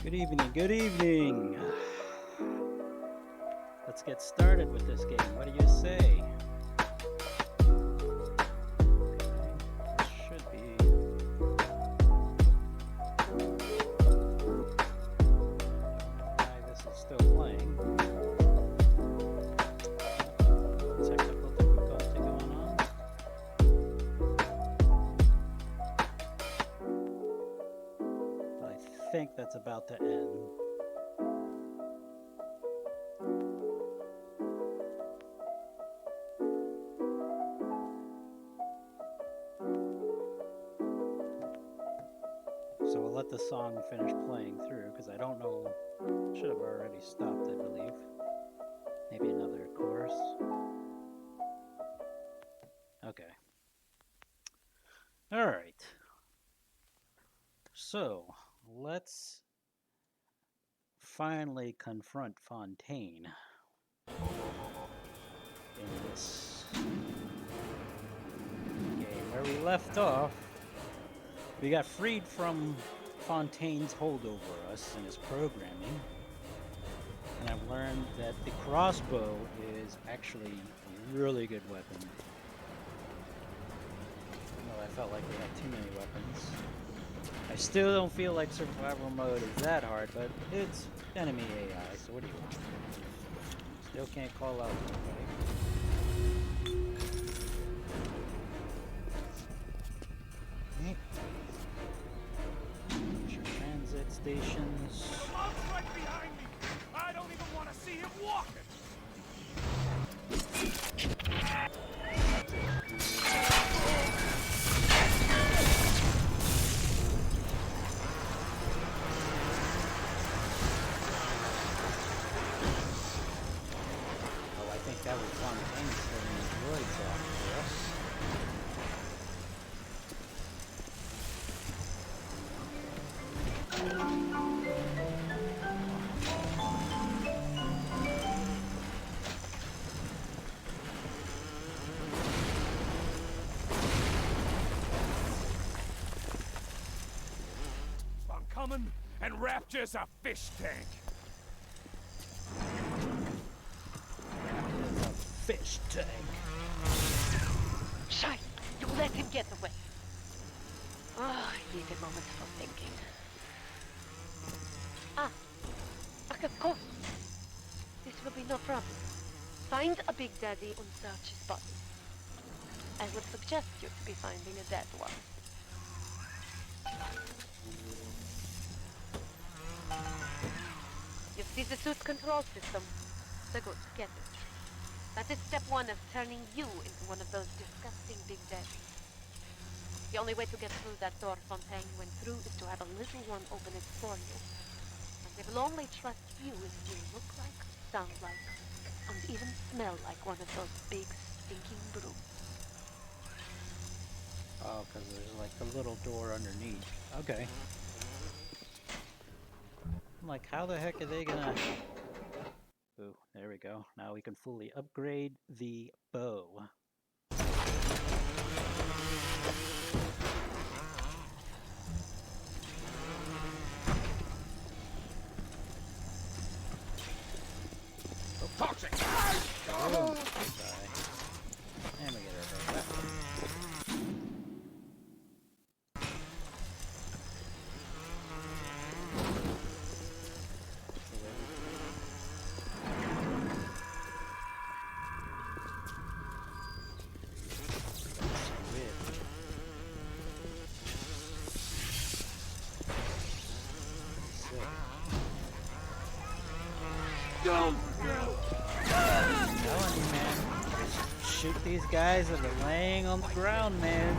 Good evening, good evening. Let's get started with this game. What do you say? Okay, this should be. Why this is still playing. Technical difficulty going on. I think that's about to end. So we'll let the song finish playing through because I don't know. Should have already stopped, I believe. Maybe another chorus. Okay. All right. So let's finally confront Fontaine in this game. Where we left off, we got freed from Fontaine's hold over us and his programming. And I've learned that the crossbow is actually a really good weapon. Well, I felt like we had too many weapons. I still don't feel like survival mode is that hard, but it's enemy AI, so what do you want? Still can't call out nobody. Transit stations. The mob's right behind me! I don't even want to see him walking! Oh, I think that was Fontaine setting his droids off for us. I'm coming, and Rapture's a fish tank. It's a fish tank. Shite! You let him get away. Oh, I needed moments for thinking. Of course. This will be no problem. Find a Big Daddy and search his body. I would suggest you to be finding a dead one. You see the suit control system? So good, get it. That is step one of turning you into one of those disgusting Big Daddies. The only way to get through that door Fontaine went through is to have a little one open it for you. And they will only trust you if you look like, sound like, and even smell like one of those big stinking brutes. Oh, because there's like a little door underneath. Okay. I'm like, how the heck are they gonna... Ooh, there we go. Now we can fully upgrade the bow. Toxic! Boom. Die. And we get rid of that. Don't! Telling you, man. Shoot these guys that are laying on the ground, man.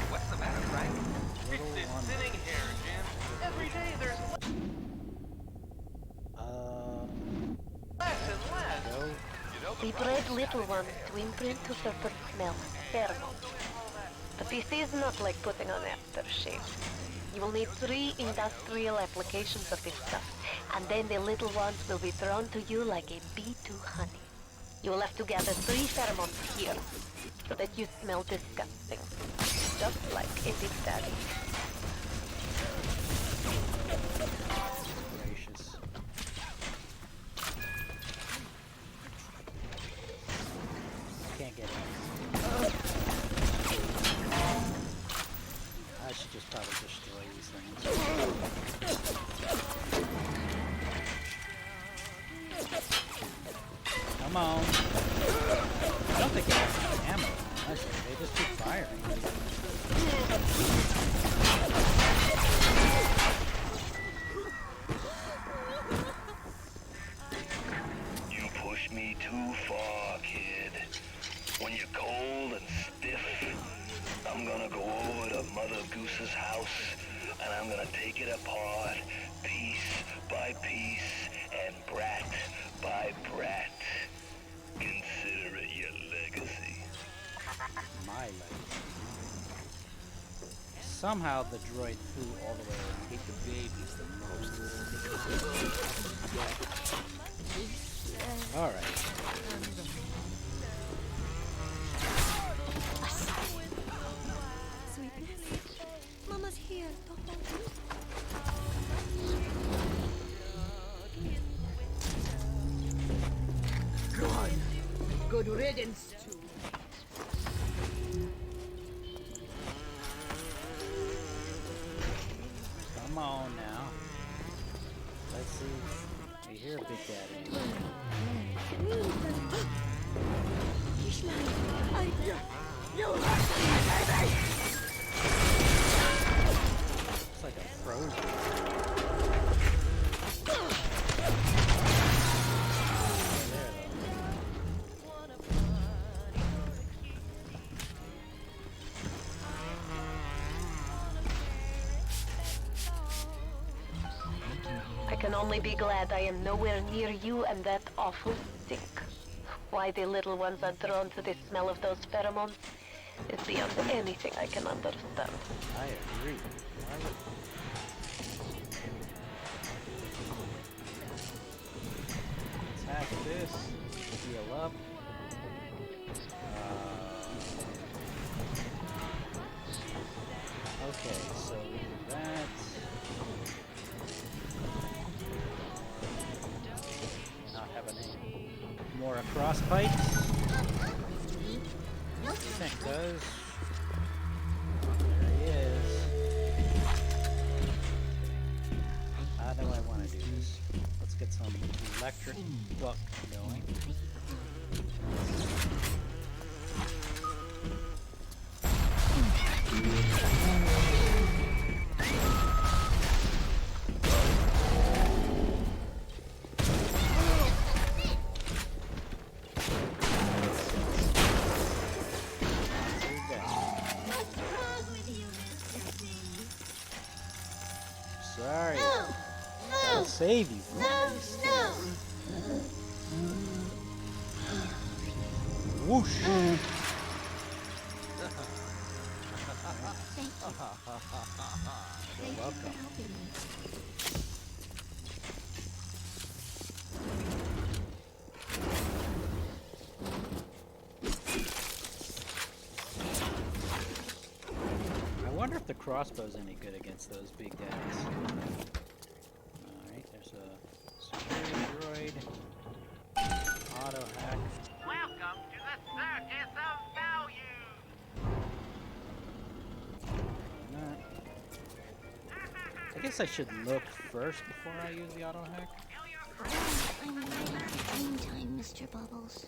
What's the matter, Frank? Little It's one. sitting here, Jim. Every day there's less and less. Go. You know We bred little ones to imprint to certain smells, pheromones. But this is not like putting on aftershave. You will need 3 industrial applications of this stuff, and then the little ones will be drawn to you like a bee to honey. You will have to gather 3 pheromones here, so that you smell disgusting. Just like a Big Daddy. Come on. I don't think they have any ammo. Honestly, they just keep firing. You push me too far, kid. When you're cold and stiff, I'm gonna go over to Mother Goose's house, and I'm gonna take it apart, piece by piece, and brat by brat. Consider it your legacy. My legacy. Somehow the droid flew all the way around. Hate the babies the most. Alright. Sweetness. Mama's here to hold you. Gone. Good riddance to. Come on now. Let's see. We hear Big Daddy. It's like a frozen. I can only be glad I am nowhere near you and that awful stink. Why the little ones are drawn to the smell of those pheromones is beyond anything I can understand. I agree. Attack this. Heal up. Okay, so we do that. Not have any more across pipes. I think it does. There he is. How do I want to do this? Let's get some electric duct going. Sorry. I'll save you from these things. Whoosh! You're welcome. I wonder if the crossbow's any good against those big daddies. Alright, there's a security droid. Auto hack. Welcome to the Circus of Value! I guess I should look first before I use the auto hack. I'm in game time, Mr. Bubbles.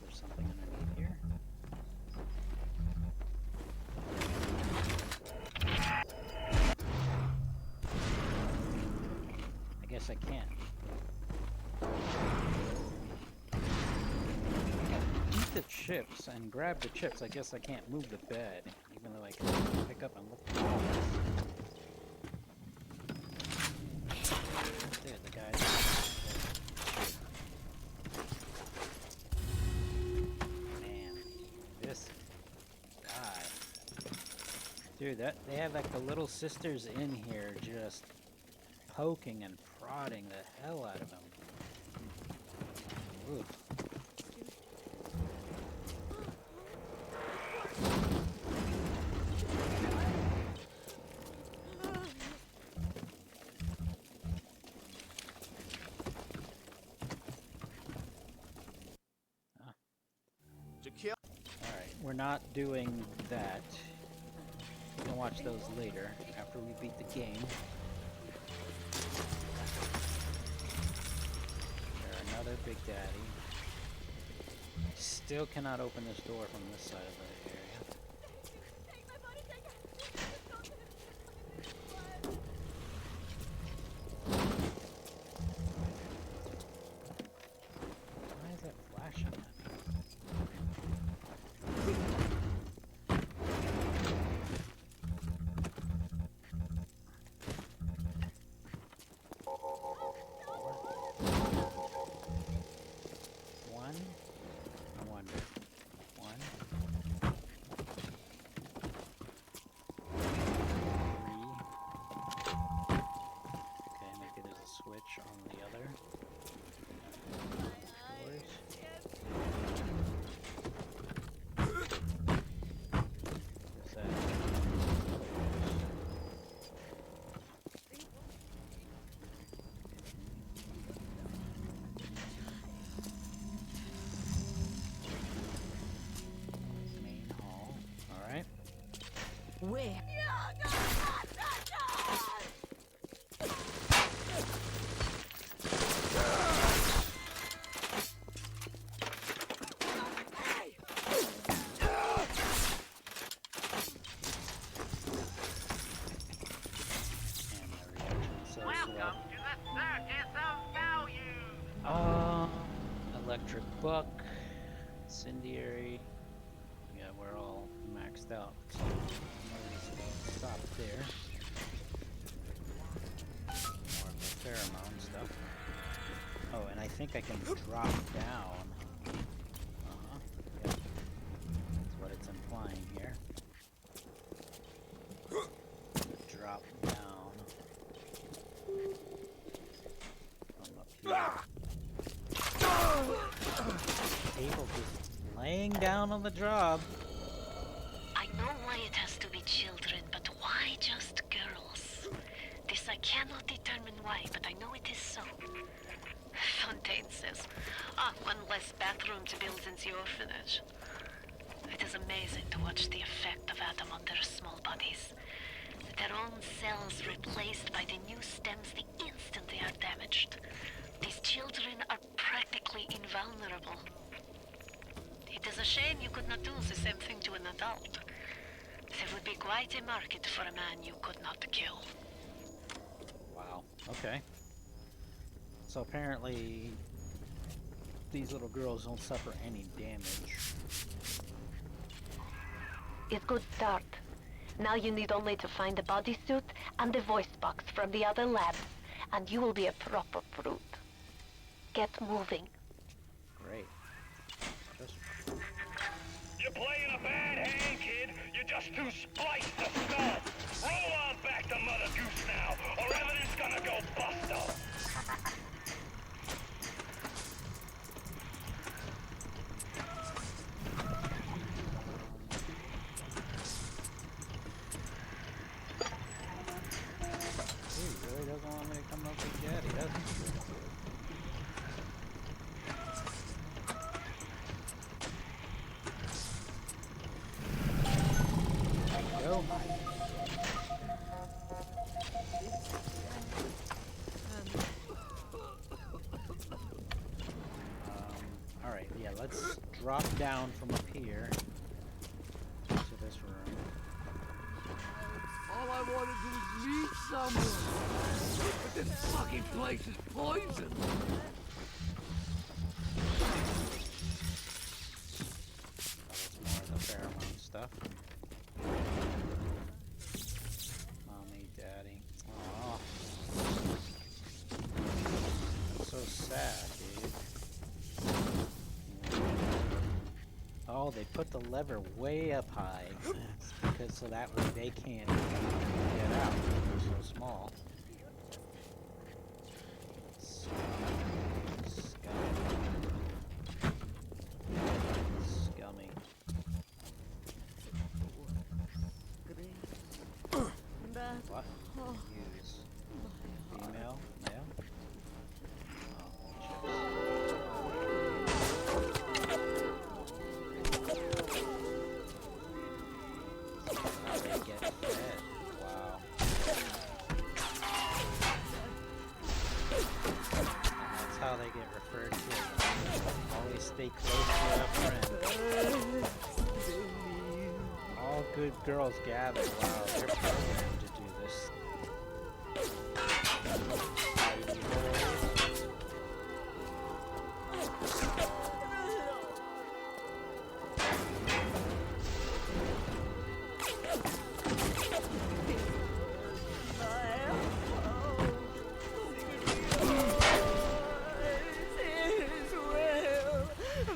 There's something underneath here. I guess I can't. Eat the chips and grab the chips. I guess I can't move the bed, even though I can pick up and look for walls. There, the guy. Man, this guy. Dude, they have like the little sisters in here just poking and prodding the hell out of him. Ooh. we're not doing that. We can watch those later after we beat the game. There, another Big Daddy. Still cannot open this door from this side of the area. Why is that flashing at me? One? I wonder. One. Three. Okay, maybe there's a switch on the other. Doors. What's that? Main hall. Alright. Where? And my reaction's so slow. Welcome to the circus of value. Electric buck, incendiary. Yeah, we're all maxed out. So I'll stop there. More of the pheromone stuff. Oh, and I think I can drop down. Yep. That's what it's implying here. Drop down. From up here. Cable just laying down on the job. I know why it has to be children, but why just girls? This I cannot determine why, but I know it is so. Fontaine says, one less bathroom to build in the orphanage. It is amazing to watch the effect of Adam on their small bodies. Their own cells replaced by the new stems the instant they are damaged. These children are practically invulnerable. It is a shame you could not do the same thing to an adult. There would be quite a market for a man you could not kill. Wow. Okay. So apparently these little girls don't suffer any damage. It's good start. Now you need only to find the bodysuit and the voice box from the other labs, and you will be a proper brute. Get moving. Great. Just You're playing a bad hand, kid. You're just too spliced to start. Roll on back to Mother Goose now, or everything's gonna go busto. he really doesn't want me to come up with Daddy, does he? Go. Alright, yeah, let's drop down from up here to this room. All I want to do is meet someone. But this fucking place is poison. More of the pheromone stuff. Mommy, Daddy. Aww. So sad, dude. Oh, they put the lever way up high. Because so that way they can't get out. They're so small. Scummy. What? Use. Female? Male? Oh, should girls gather? Wow, they're programmed to do this.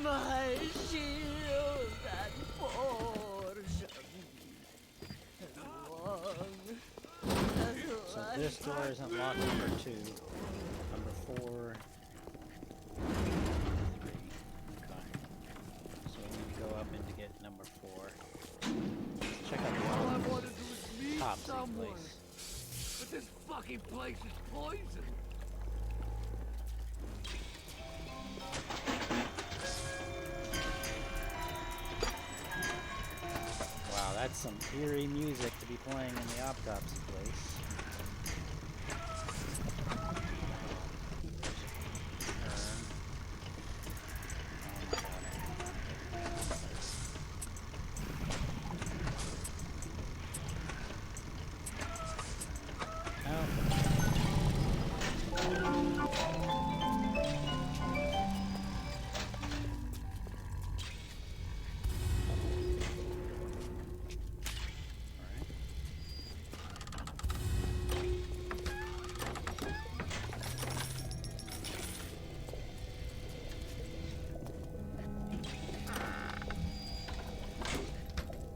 My shield and portion. So this door isn't locked, number 2. Number 4. 3. Okay. So we need to go up and to get number 4. Let's check out the All I office. want to do is meet Top secret someone. place. But this fucking place is poison. Wow, that's some eerie music to be playing in the autopsy place.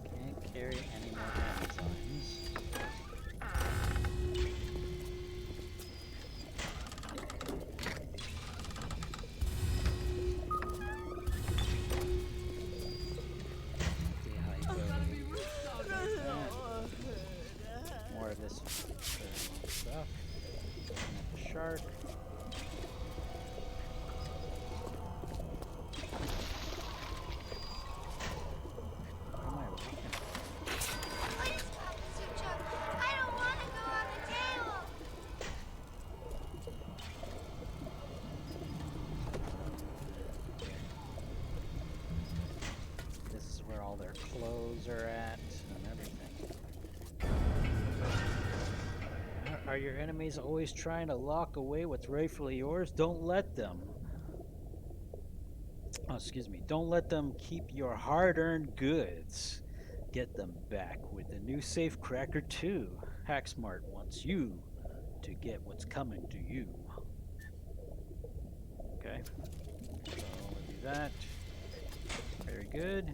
Can't carry any more Amazons. More of this stuff. Shark. What am I looking for? Please, Papa Sucho. I don't want to go on the table. This is where all their clothes are at and everything. Are your enemies always trying to lock away what's rightfully yours? Don't let them. Oh, excuse me. Don't let them keep your hard-earned goods. Get them back with the new Safecracker 2. Hacksmart wants you to get what's coming to you. Okay. So we'll do that. Very good.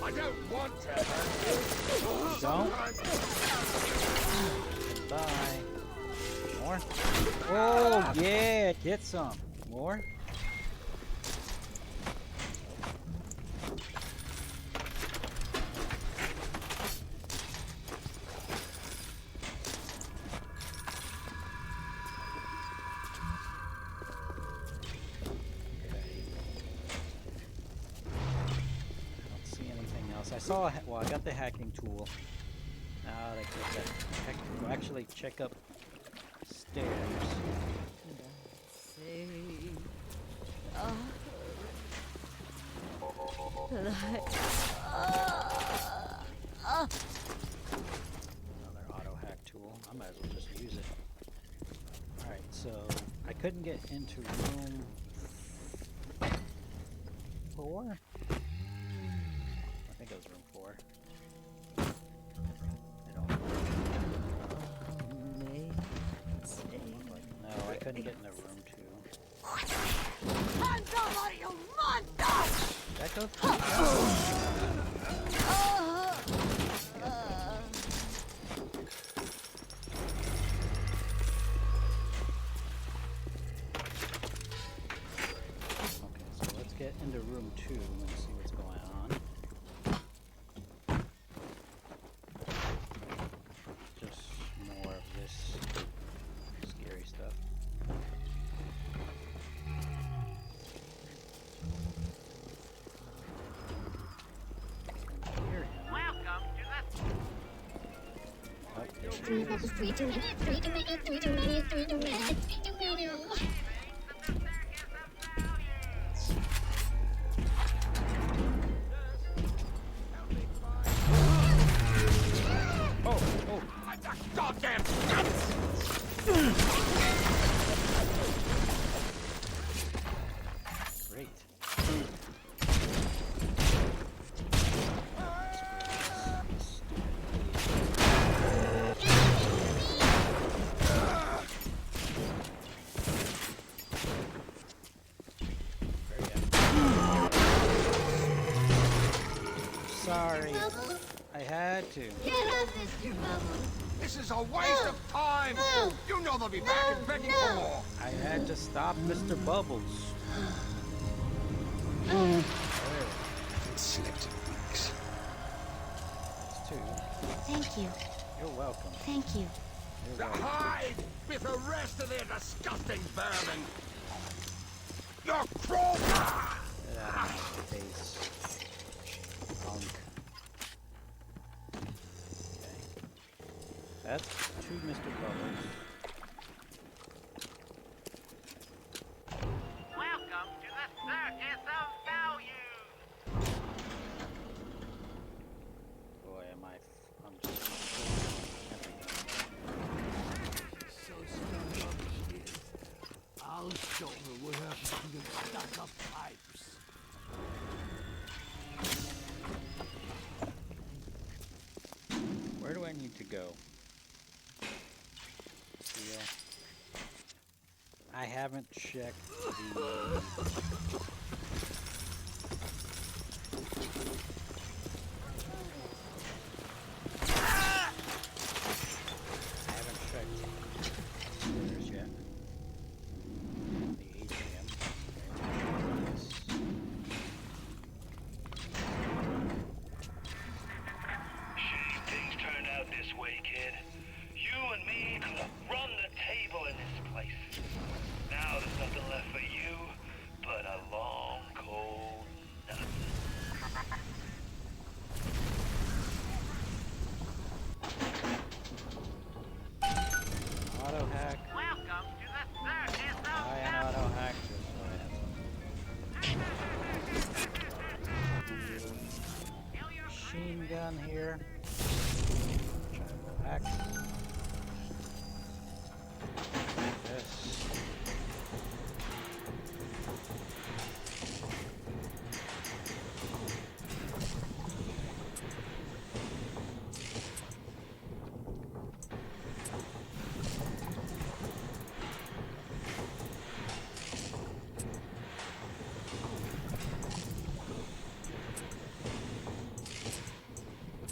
I don't want to hurt you. Don't. Bye. More? Oh, yeah, get some. More? I saw, well, I got the hacking tool. Now that I get that, we'll actually check up stairs. Another auto hack tool. I might as well just use it. Alright, so I couldn't get into room 4? I think it was room 4. I don't know. No, I couldn't get into room 2. Hands up, you monster! That goes Okay, so let's get into room 2 and see what's going on. Just more of this scary stuff. Hear him. Welcome to the... Oh, there he is. 3 too many, 3 too many, 3 too many, 3 too many, 3 too many. sorry. Bubbles. I had to. Get up, Mr. Bubbles. This is a waste of time! No. You know they'll be back and begging for more! I had to stop Mr. Bubbles. There. It slipped weeks. That's two. Thank you. You're welcome. Thank you. You're The welcome. hide with the rest of their disgusting vermin! The crowbar! Get out of my face. Punk. Okay. That's two Mr. Bubbles. Welcome to the circus of value. Boy, am I'm just everything. So stuck up shit. I'll show her what happens to them stuck up pipes. Where do I need to go? Yeah. I haven't checked the... I haven't checked stairs yet. The ATM. Yes. Shame things turned out this way, kid. You and me could have run the table in this place. Now there's nothing left for you but a long, cold nut. Auto hack. Welcome to the circus of I an auto hack just so I have some machine gun here. Hack. Yes.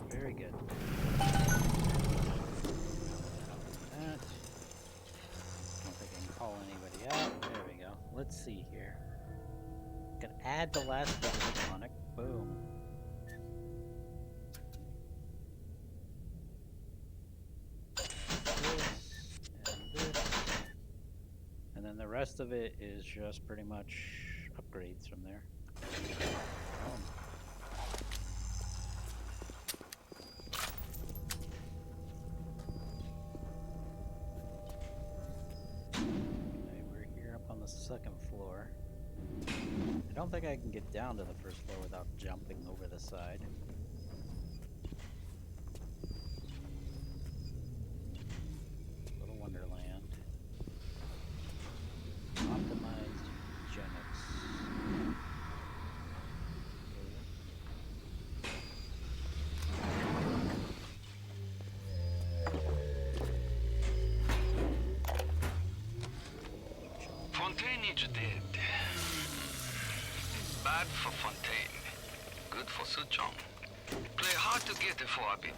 Very good. That. Don't think I can call anybody out. There we go. Let's see here. Can add the last electronic. Boom. This. And then the rest of it is just pretty much upgrades from there. Boom. Okay, we're here up on the second floor. I don't think I can get down to the first floor without jumping over the side. Little Wonderland. Optimized eugenics. Fontaine is dead. Bad for Fontaine. Good for Suchong. Play hard to get for a bit.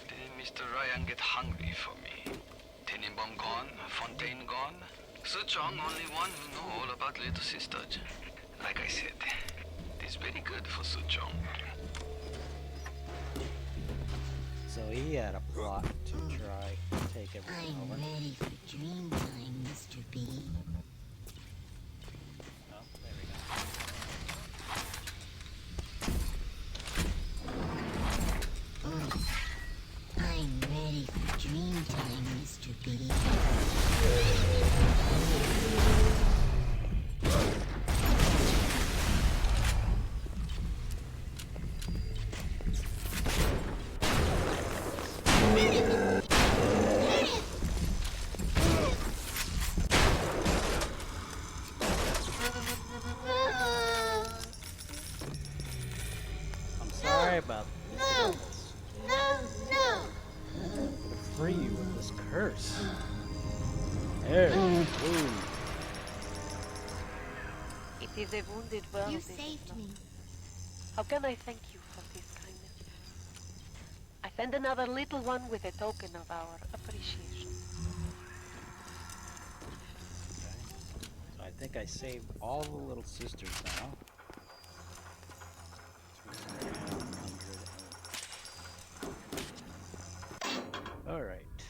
Then Mr. Ryan get hungry for me. Tenenbaum gone, Fontaine gone. Suchong only one who know all about little sister. Like I said, it is very good for Suchong. So he had a plot to try to take everything over. ready for dream time, Mr. B. Oh, there we go. I'm ready for dream time, Mr. B. I'm sorry about this. No! No! No! To free you of this curse. There. Boom. It is a wounded world. You is it saved not? me. How can I thank you for this kindness? Send another little one with a token of our appreciation. Okay. So I think I saved all the little sisters now. 200. Alright.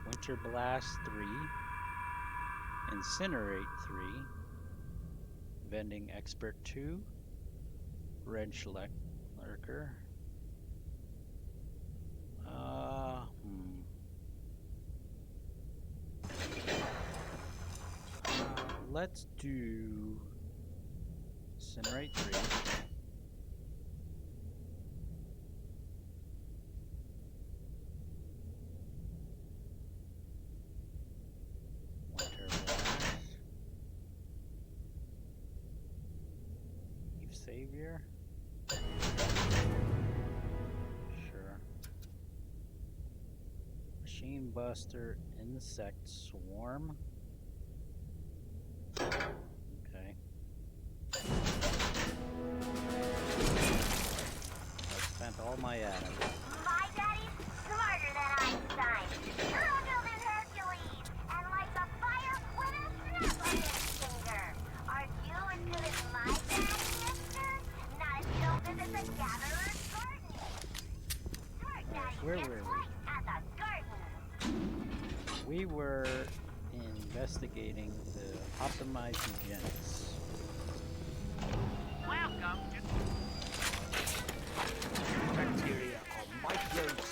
Winter Blast 3. Incinerate 3. Vending Expert 2. Wrench Lurker. Let's do Incinerate 3. Winter Blast. Eve Savior. Sure. Machine Buster, Insect Swarm. Okay. I spent all my atoms. My daddy's smarter than Einstein. Stronger than Hercules. And like a fire with a snap on his finger. Aren't you as good as my daddy, mister? Not if you don't visit the gatherer's garden. Smart daddy where just were we? like at the garden. We were investigating the optimized eugenics. Welcome to... Bacteria are microbes.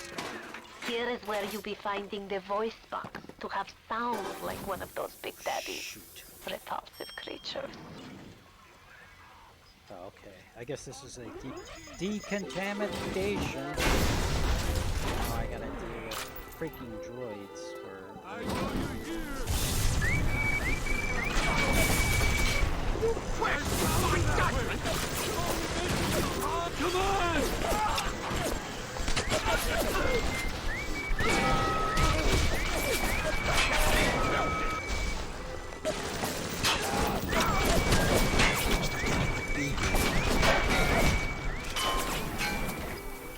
Here is where you'll be finding the voice box to have sound like one of those big daddy Shoot. repulsive creatures. Oh, okay. I guess this is a decontamination. Oh, I gotta deal with freaking droids for... I know you're here! Where's my judgment? Come on!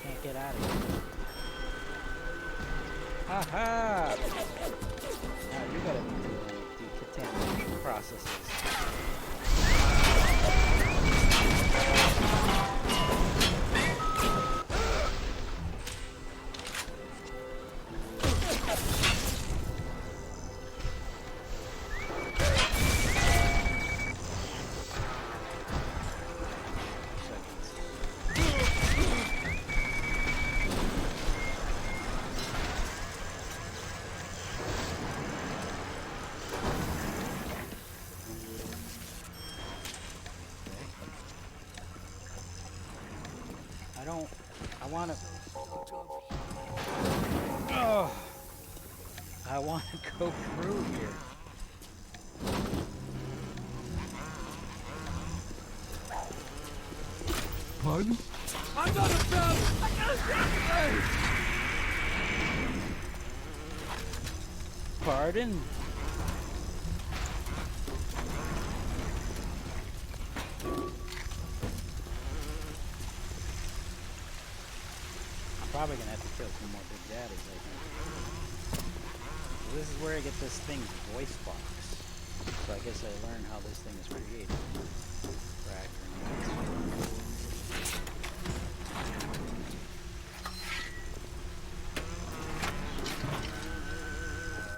Can't get out of here. Haha! Now you gotta be doing decontamination processes. I want to go through here. Pardon? I'm not about... Pardon? I'm probably gonna have to kill some more big daddies, I think. So this is where I get this thing's voice box. So I guess I learn how this thing is created. Frag grenades.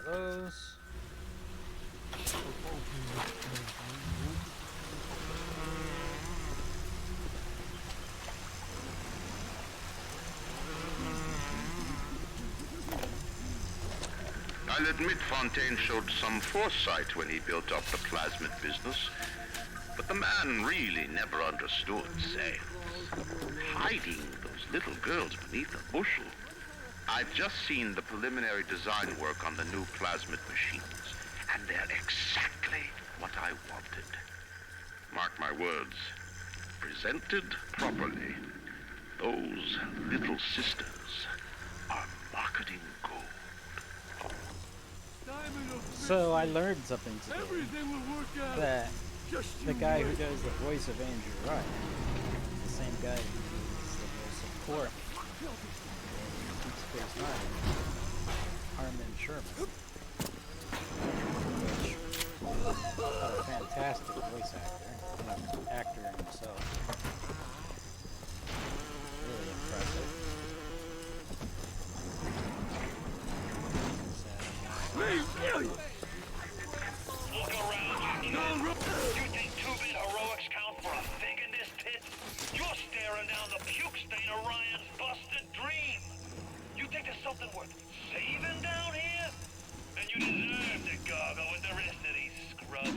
Those. I'll admit Fontaine showed some foresight when he built up the plasmid business, but the man really never understood sales. Hiding those little girls beneath a bushel. I've just seen the preliminary design work on the new plasmid machines, and they're exactly what I wanted. Mark my words, presented properly, those little sisters are marketing gold. So I learned something today. Everything will work out. That Just the you guy who wait. does the voice of Andrew Ryan, the same guy who does the voice of Corey, Space Nine, Harmon Sherman, which what a fantastic voice actor, actor himself. Really impressive. Look around you, kid. You think two-bit heroics count for a fig in this pit? You're staring down the puke stain of Ryan's busted dream. You think there's something worth saving down here? Then you deserve to gargle with the rest of these scrubs.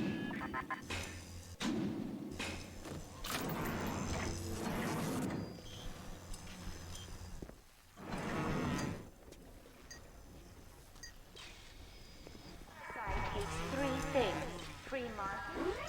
Side takes 3 things. Free market.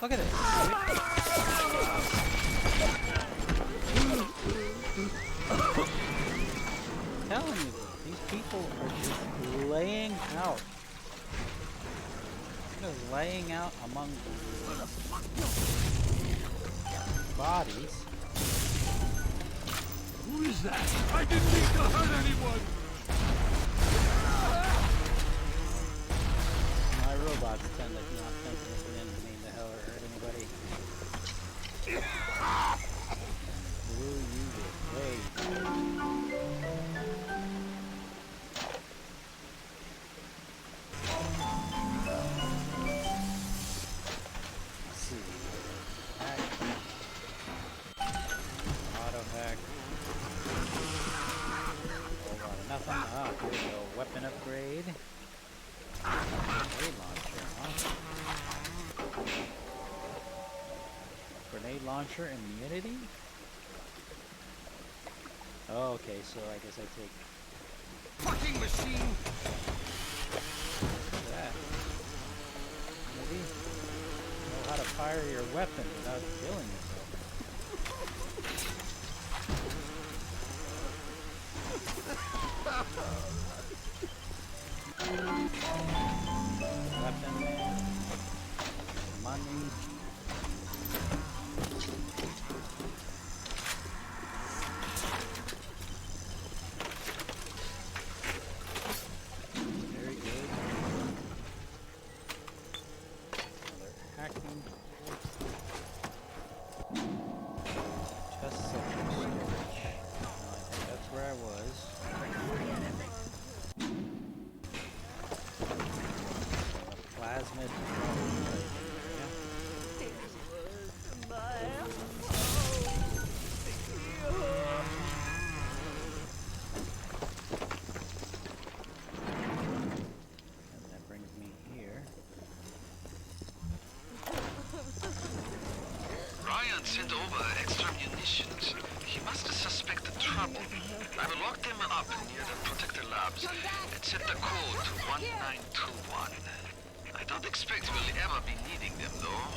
Look at this. I'm telling you, these people are just laying out. Just laying out among bodies. Who is that? I didn't mean to hurt anyone! My robots tend to not think they didn't mean to hell or hurt anybody. Will you wait? Let's see. Hack. Auto hack. Whole lot of nothing. Ah, here we go. Weapon upgrade. Grenade launcher, huh? Grenade launcher immunity? Oh, okay, so I guess I take Fucking machine! that. Maybe? Know how to fire your weapon without killing yourself. Weapon. Money. Very good. Another hacking. Test subject storage. I think that's where I was. Plasmid. And that brings me here. Ryan sent over extra munitions. He must have suspected trouble. I will lock them up near the protector labs and set the code to 1921. I don't expect we'll ever be needing them, though.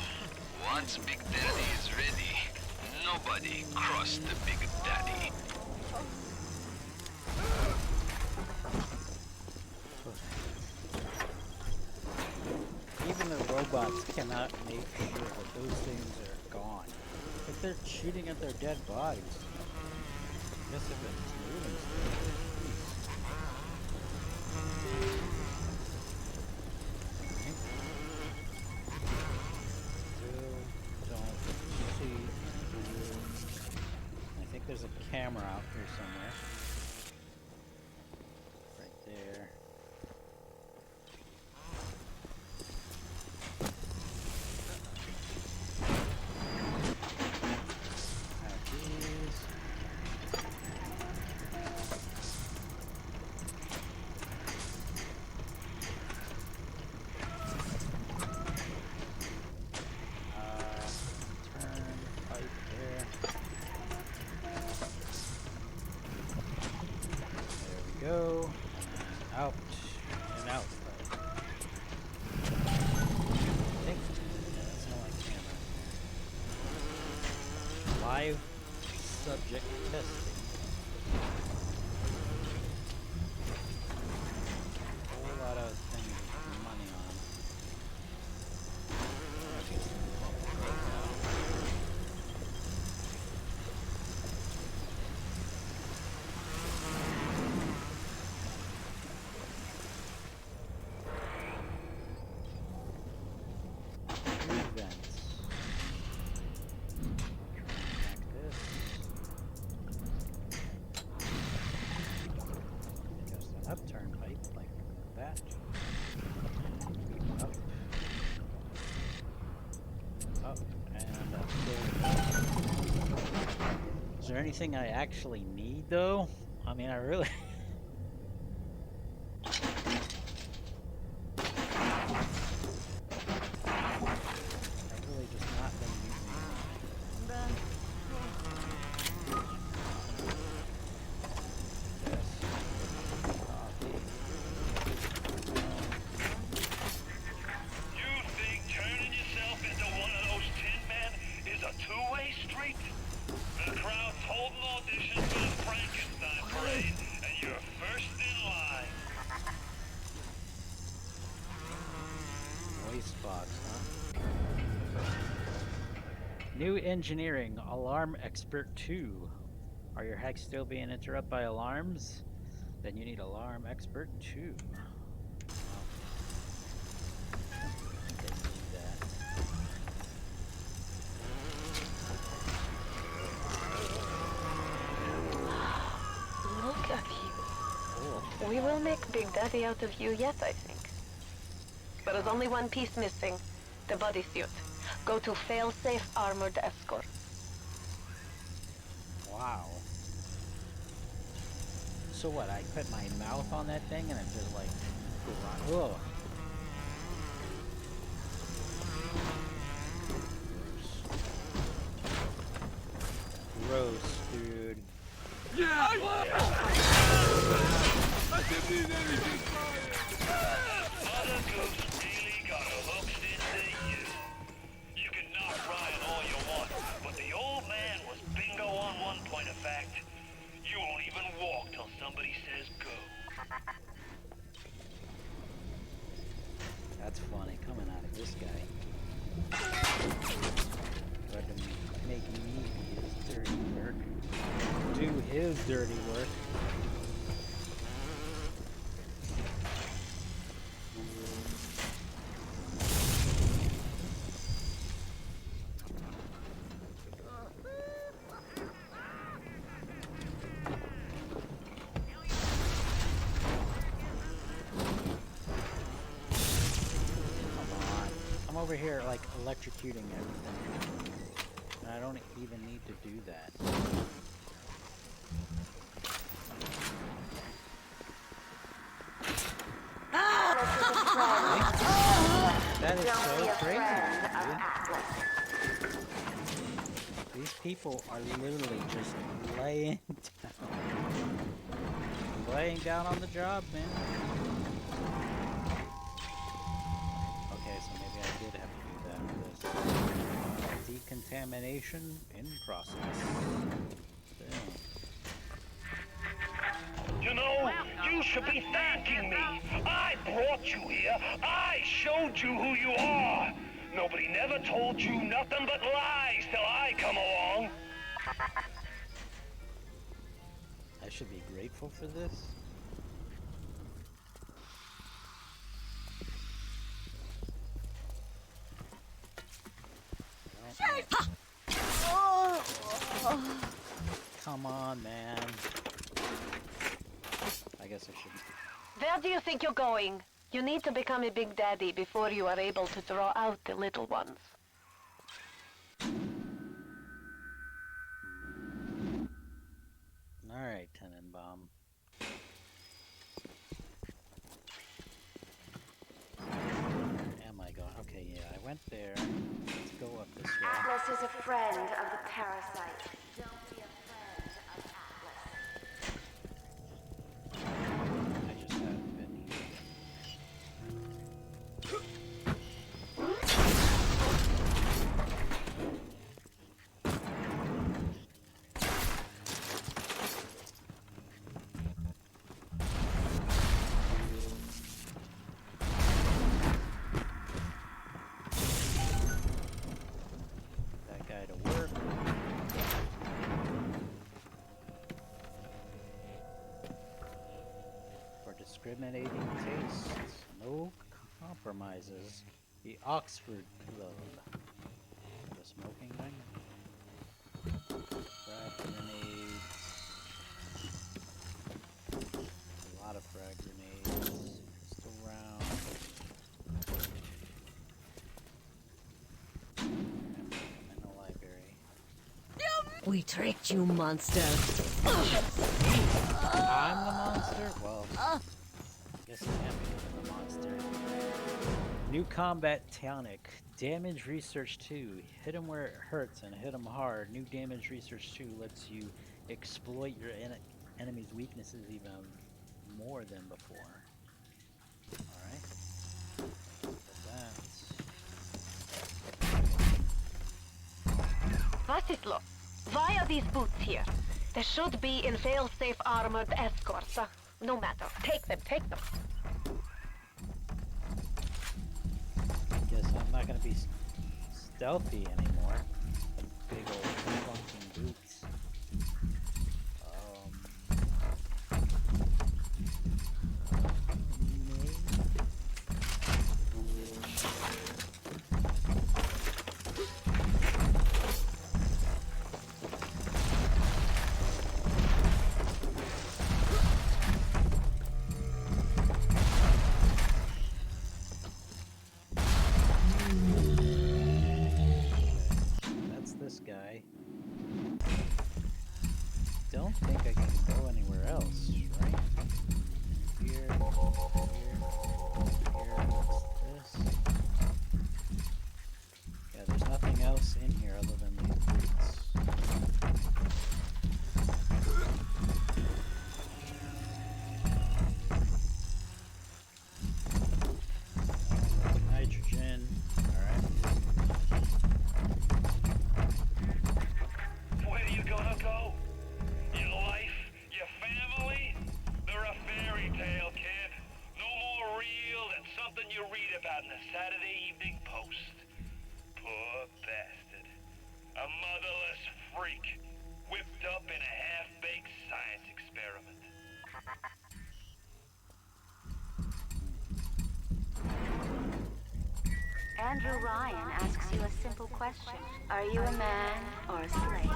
Once Big Daddy is ready, nobody cross the Big Daddy. Even the robots cannot make sure that those things are gone. If they're shooting at their dead bodies. I guess if it's moving still. go. Out and out. I think that's not like camera. Live subject testing. Whole lot of things with money on. Upturn pipe like that. Up. Up and up. Is there anything I actually need though? I mean, I really just not been using You think turning yourself into one of those tin men is a two-way street? The crowd's holding auditions for the Frankenstein parade, and you're first in line. Waste box, huh? New engineering, alarm expert 2. Are your hacks still being interrupted by alarms? Then you need alarm expert 2. They need that. Look at you. Cool. We will make Big Daddy out of you yet, I think. But there's only one piece missing. The bodysuit. Go to fail-safe armored escort. Wow. So what, I put my mouth on that thing and it just like, whoa. Gross, dude. Yeah! I didn't need anything. Mother Goose really got hooked into you. You can knock Ryan all you want, but the old man was bingo on one point of fact. You won't even walk till somebody says go. That's funny, coming out of this guy. Trying to make me do his dirty work. Do his dirty work. I'm over here like electrocuting everything. And I don't even need to do that. That is so crazy. Dude. These people are literally just laying down. Laying down on the job, man. Okay, so maybe I did have to do that with this. Decontamination in process. Boom. You know, you should be thanking me. I brought you here. I showed you who you are. Nobody never told you nothing but lies till I come along. I should be grateful for this. Come on, man. I guess I shouldn't. Where do you think you're going? You need to become a Big Daddy before you are able to draw out the little ones. Alright, Tenenbaum. Where am I going? Okay, yeah, I went there. Let's go up this way. Atlas is a friend of the parasite. Don't be a friend of Atlas. discriminating tastes. No compromises. The Oxford Club. The smoking thing? Frag grenades. A lot of frag grenades. Pistol round. In the library. We tricked you, monster. I'm the monster? Well, I guess I am the monster. New combat tonic. Damage research 2. Hit him where it hurts and hit him hard. New damage research 2 lets you exploit your enemy's weaknesses even more than before. Alright. That's Vasislo, why are these boots here? They should be in fail-safe armored escorts. No matter. Take them, take them. Guess I'm not gonna be stealthy anymore. Big old clunking boots. This guy. Don't think I can go anywhere else, right? Here, what's this? Yeah, there's nothing else in here other than these boots. Nitrogen. Alright. Where are you gonna go? Your life? Your family? They're a fairy tale, kid. No more real than something you read about in the Saturday Evening Post. Poor bastard. A motherless freak. Whipped up in a half-baked science experiment. Andrew Ryan asks you a simple question. Are you a man or a slave?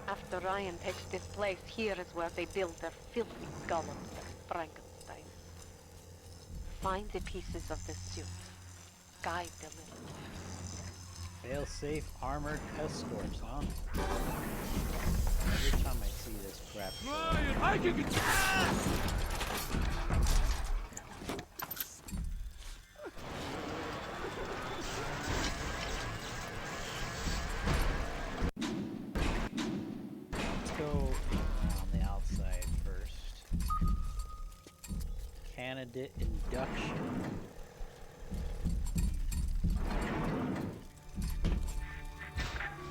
After Ryan takes this place, here is where they build their filthy golems and Frankenstein. Find the pieces of the suit. Guide the little one. Fail-safe armored escorts, huh? Every time I see this crap. Ryan, I can get. Let's go on the outside first. Candidate induction.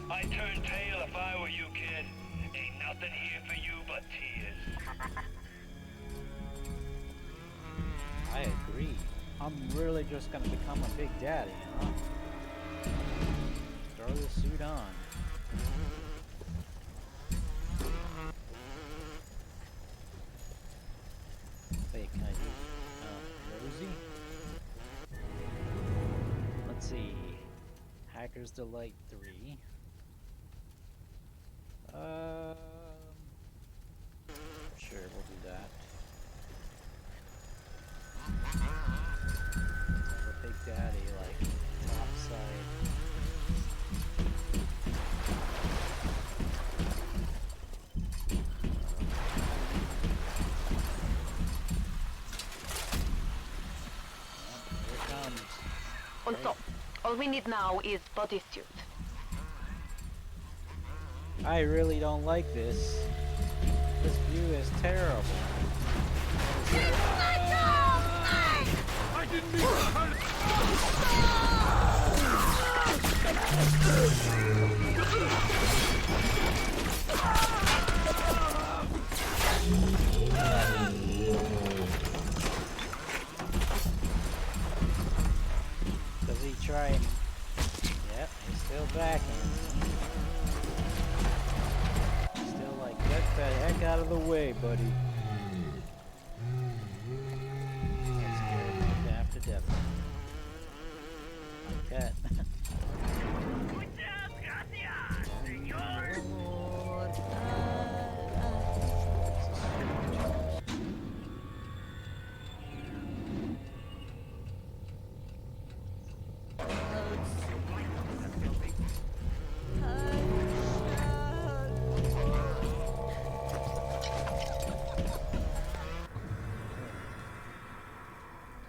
I'd turn tail if I were you, kid. Ain't nothing here for you but tears. I agree. I'm really just gonna become a big daddy, huh? Throw the suit on. Wait, can I do Rosie? Let's see. Hacker's Delight 3. Sure, we'll do that. Have a big daddy, like, topside. Here it comes. Also, all we need now is bodysuit. I really don't like this. This view is terrible. I didn't mean to hurt Does try and... Yep, he's still backing. Still like, get the heck out of the way, buddy. That's good. After death. Like that.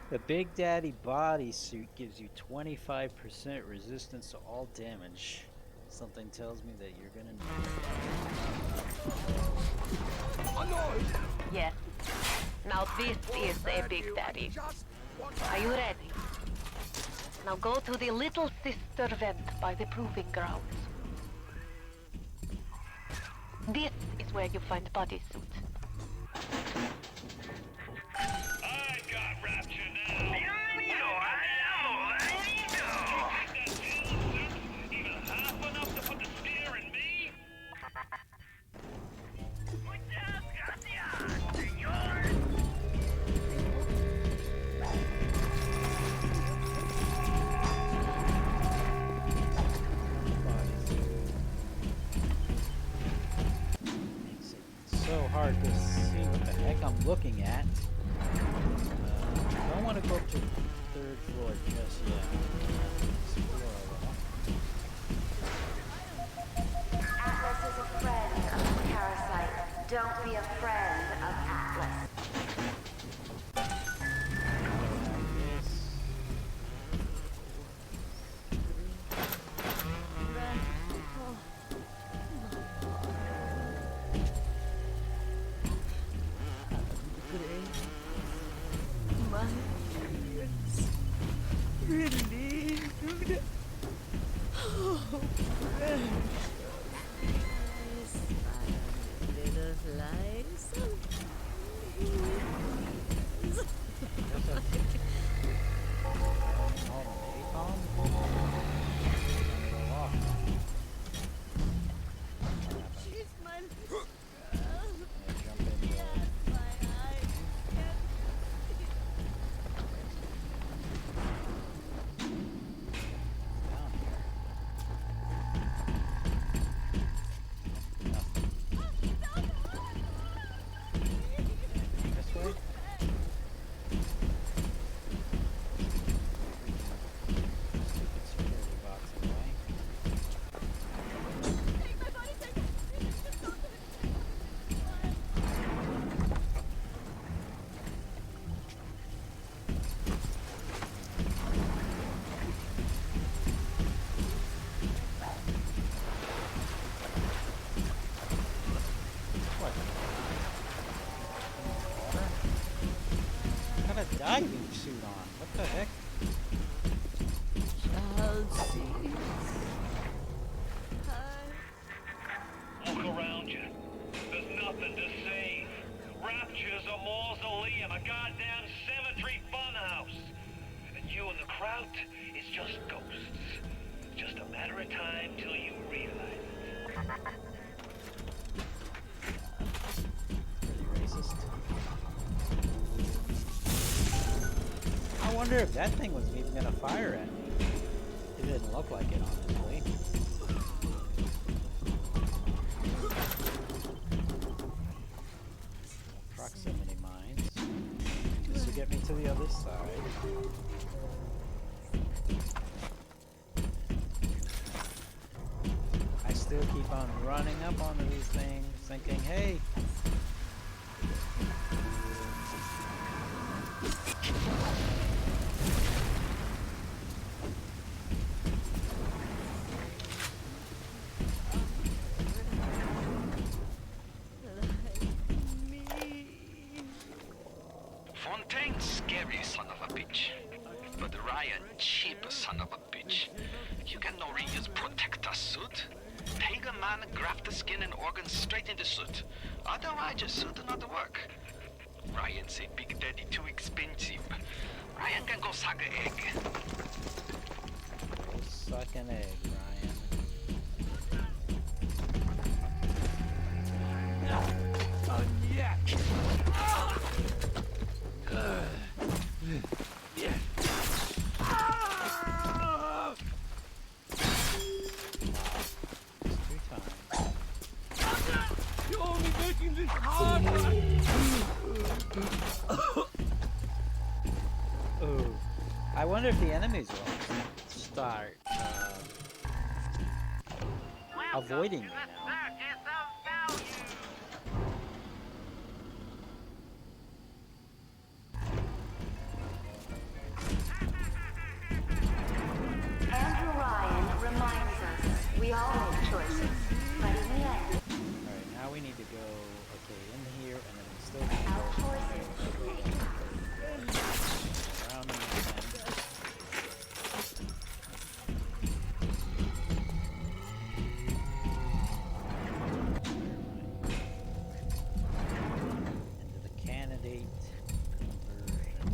The Big Daddy bodysuit gives you 25% resistance to all damage. Something tells me that you're gonna need it. Yes. Now this is a Big Daddy. Are you ready? Now go to the Little Sister vent by the Proving Grounds. This is where you find bodysuit. I got rapture now. Even half enough to put the steer in me? So hard to see what the heck I'm looking at. I don't want to go up to the 3rd floor just yet. Explore a little. Atlas is a friend of the parasite. Don't be a friend of Atlas. Relieved. Oh, precious. Little flies. She's my little girl. My eyes. Diving suit on. What the heck? Chelsea. Look around you. There's nothing to save. Rapture's a mausoleum, a goddamn cemetery funhouse. And you and the crowd is just ghosts. Just a matter of time till you realize it. Pretty racist. I wonder if that thing was even gonna fire at me. It didn't look like it, honestly. Proximity mines. This will get me to the other side. I still keep on running up onto these things, thinking, hey, Fontaine's scary son of a bitch. But Ryan cheap son of a bitch. You can no reuse protector suit. Pagan man graft the skin and organs straight into suit. Otherwise your suit not work. Ryan say Big Daddy too expensive. Ryan can go suck a egg. fucking egg, Ryan. It's 2 times. You're only making this harder! Oh, I wonder if the enemies will start avoiding me now. Andrew Ryan reminds us we all make choices, but in the end, Alright, now we need to go, okay, in here, and then we still need to our go choices make us. around and into the candidate conversion.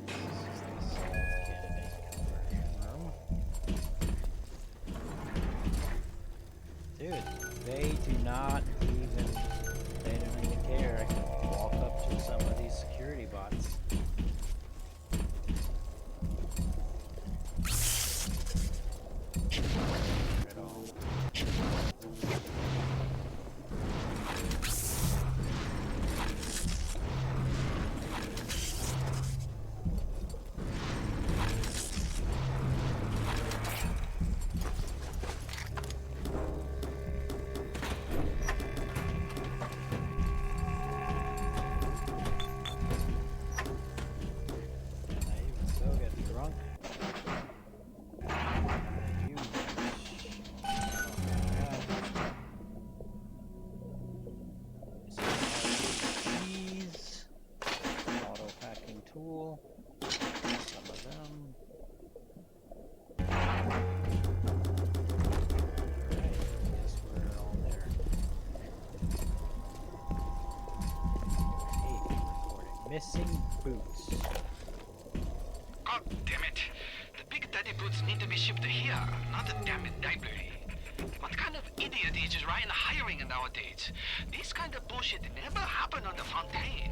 This is the solid candidate conversion room. Dude, they don't even care. I can walk up to some of these security bots. At all. And I even still get drunk. You keys, auto packing tool, some of them. Alright, guess we're all there. Hey, recording. Missing boots. God damn it! The big daddy boots need to be shipped here, not the damn library. What kind of idiot is Ryan hiring nowadays? This kind of bullshit never happened on the Fontaine.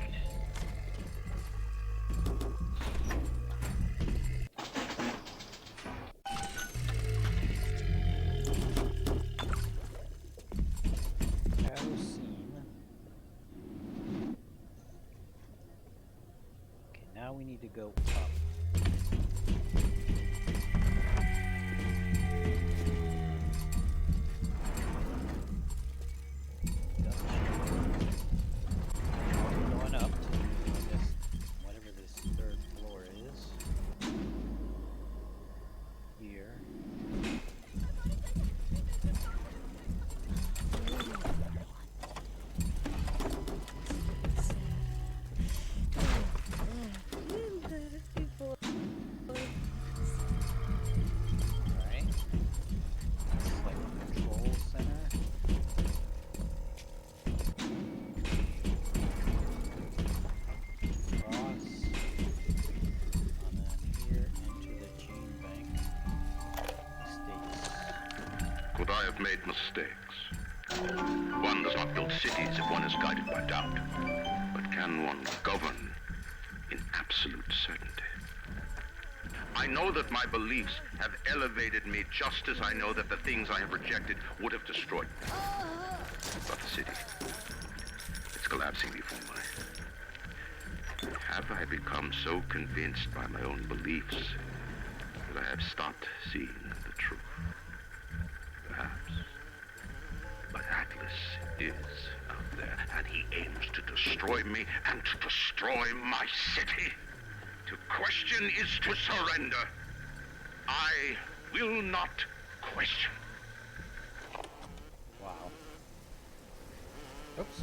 Kerosene. Okay, now we need to go up. Going up to, I guess, whatever this 3rd floor is. Here. Alright. This is like a control center. Cross. And then here into the chain bank. States. Could I have made mistakes? One does not build cities if one is guided by doubt. But can one govern in absolute certainty? I know that my beliefs have elevated me just as I know that the things I have rejected would have destroyed me. But the city, it's collapsing before my... Have I become so convinced by my own beliefs that I have stopped seeing the truth? Perhaps. But Atlas is out there, and he aims to destroy me and to destroy my city. To question is to surrender. I will not question. Wow. Oops.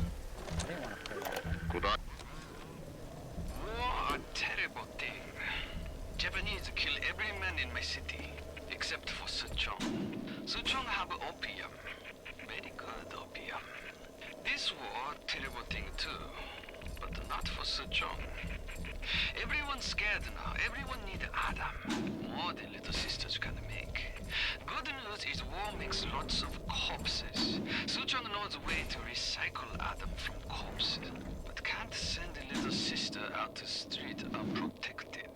I didn't want to play that. Could I? War a terrible thing. Japanese kill every man in my city, except for Suchong. Suchong have opium. Very good opium. This war, terrible thing too, but not for Suchong. Everyone's scared now. Everyone need Adam. More than little sisters can make. Good news is war makes lots of corpses. Suchong knows a way to recycle Adam from corpses, but can't send a little sister out to street unprotected.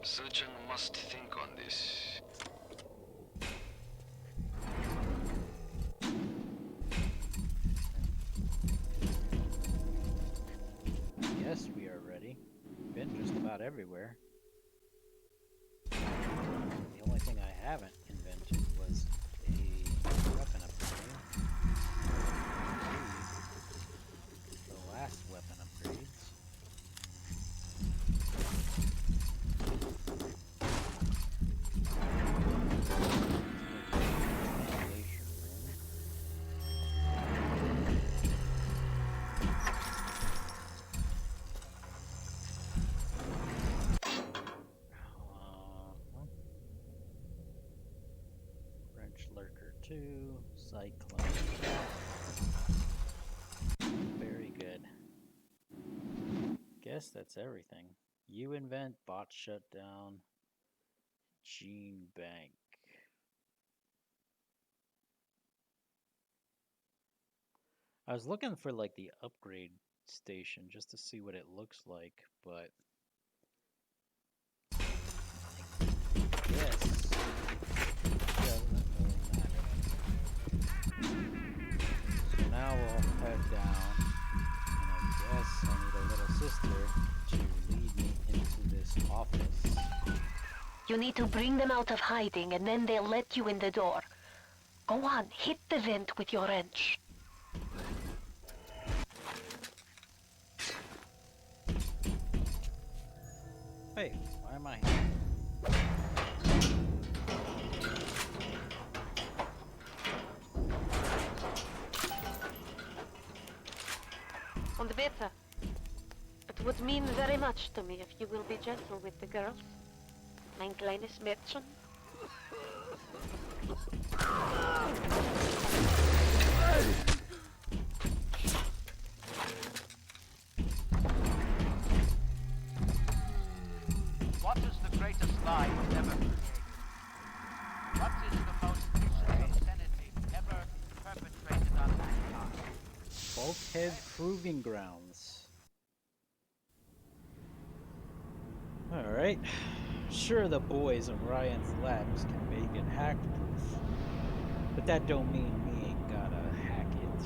Suchong must think on this. Yes, we are ready. Been just about everywhere. The only thing I haven't invented was a weapon upgrade. The last weapon upgrades. Lurker 2, Cyclone. Very good. Guess that's everything. You invent, bot shutdown, gene bank. I was looking for like the upgrade station just to see what it looks like, but I guess doesn't really matter. So now we'll head down, and I guess I need a little sister to lead me into this office. You need to bring them out of hiding, and then they'll let you in the door. Go on, hit the vent with your wrench. Wait, why am I here? On the better. It would mean very much to me if you will be gentle with the girls. Mein kleines Mädchen. What is the greatest lie ever created? What is the most vicious obscenity ever perpetrated on mankind? Bulkhead Proving Grounds. Alright. Sure, the boys in Ryan's labs can make it hack-proof, but that don't mean we ain't gotta hack it.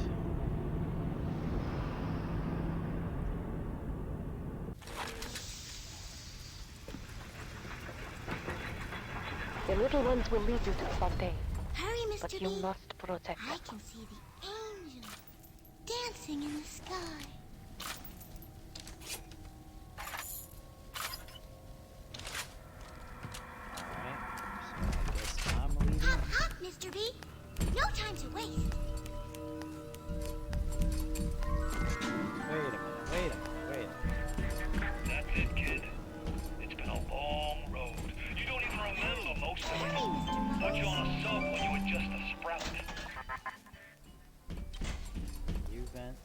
The little ones will lead you to Fontaine, Hurry, Mr. but you B. must protect I them. can see the angels dancing in the sky. Alright, so I guess I'm leading. Hop, hop, Mr. B. No time to waste. Wait a minute. That's it, kid. It's been a long road. You don't even remember most of Hurry, it. Mr. Put you Bubbles. on a sub when you were just a sprout. You vent.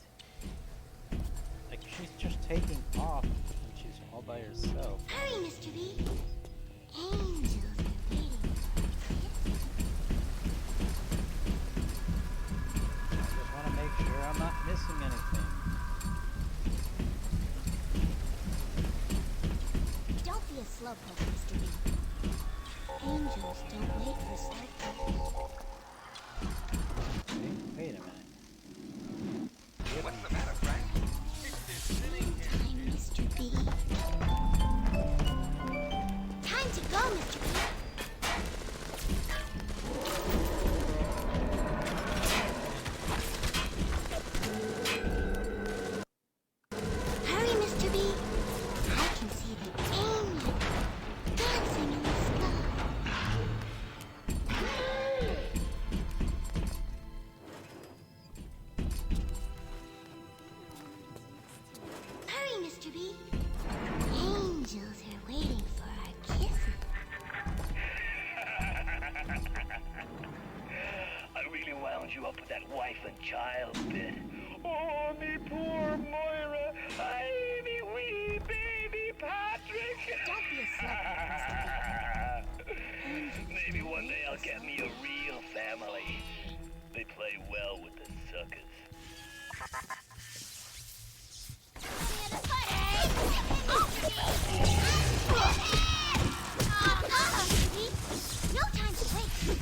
Like, she's just taking off when she's all by herself. Hurry, Mr. B. Angels are waiting. I just want to make sure I'm not missing anything. Don't be a slowpoke, Mr. B. Angels don't wait for slowpokes. Wait a minute. What's the matter, Frank? Time, Mr. B. Time to go, Mr. B. Hurry, Mr. B. I can see the angels dancing in the sky. Hurry, Mr. B. Angels are waiting for our kisses. Get me a real family. They play well with the suckers. No time to wait.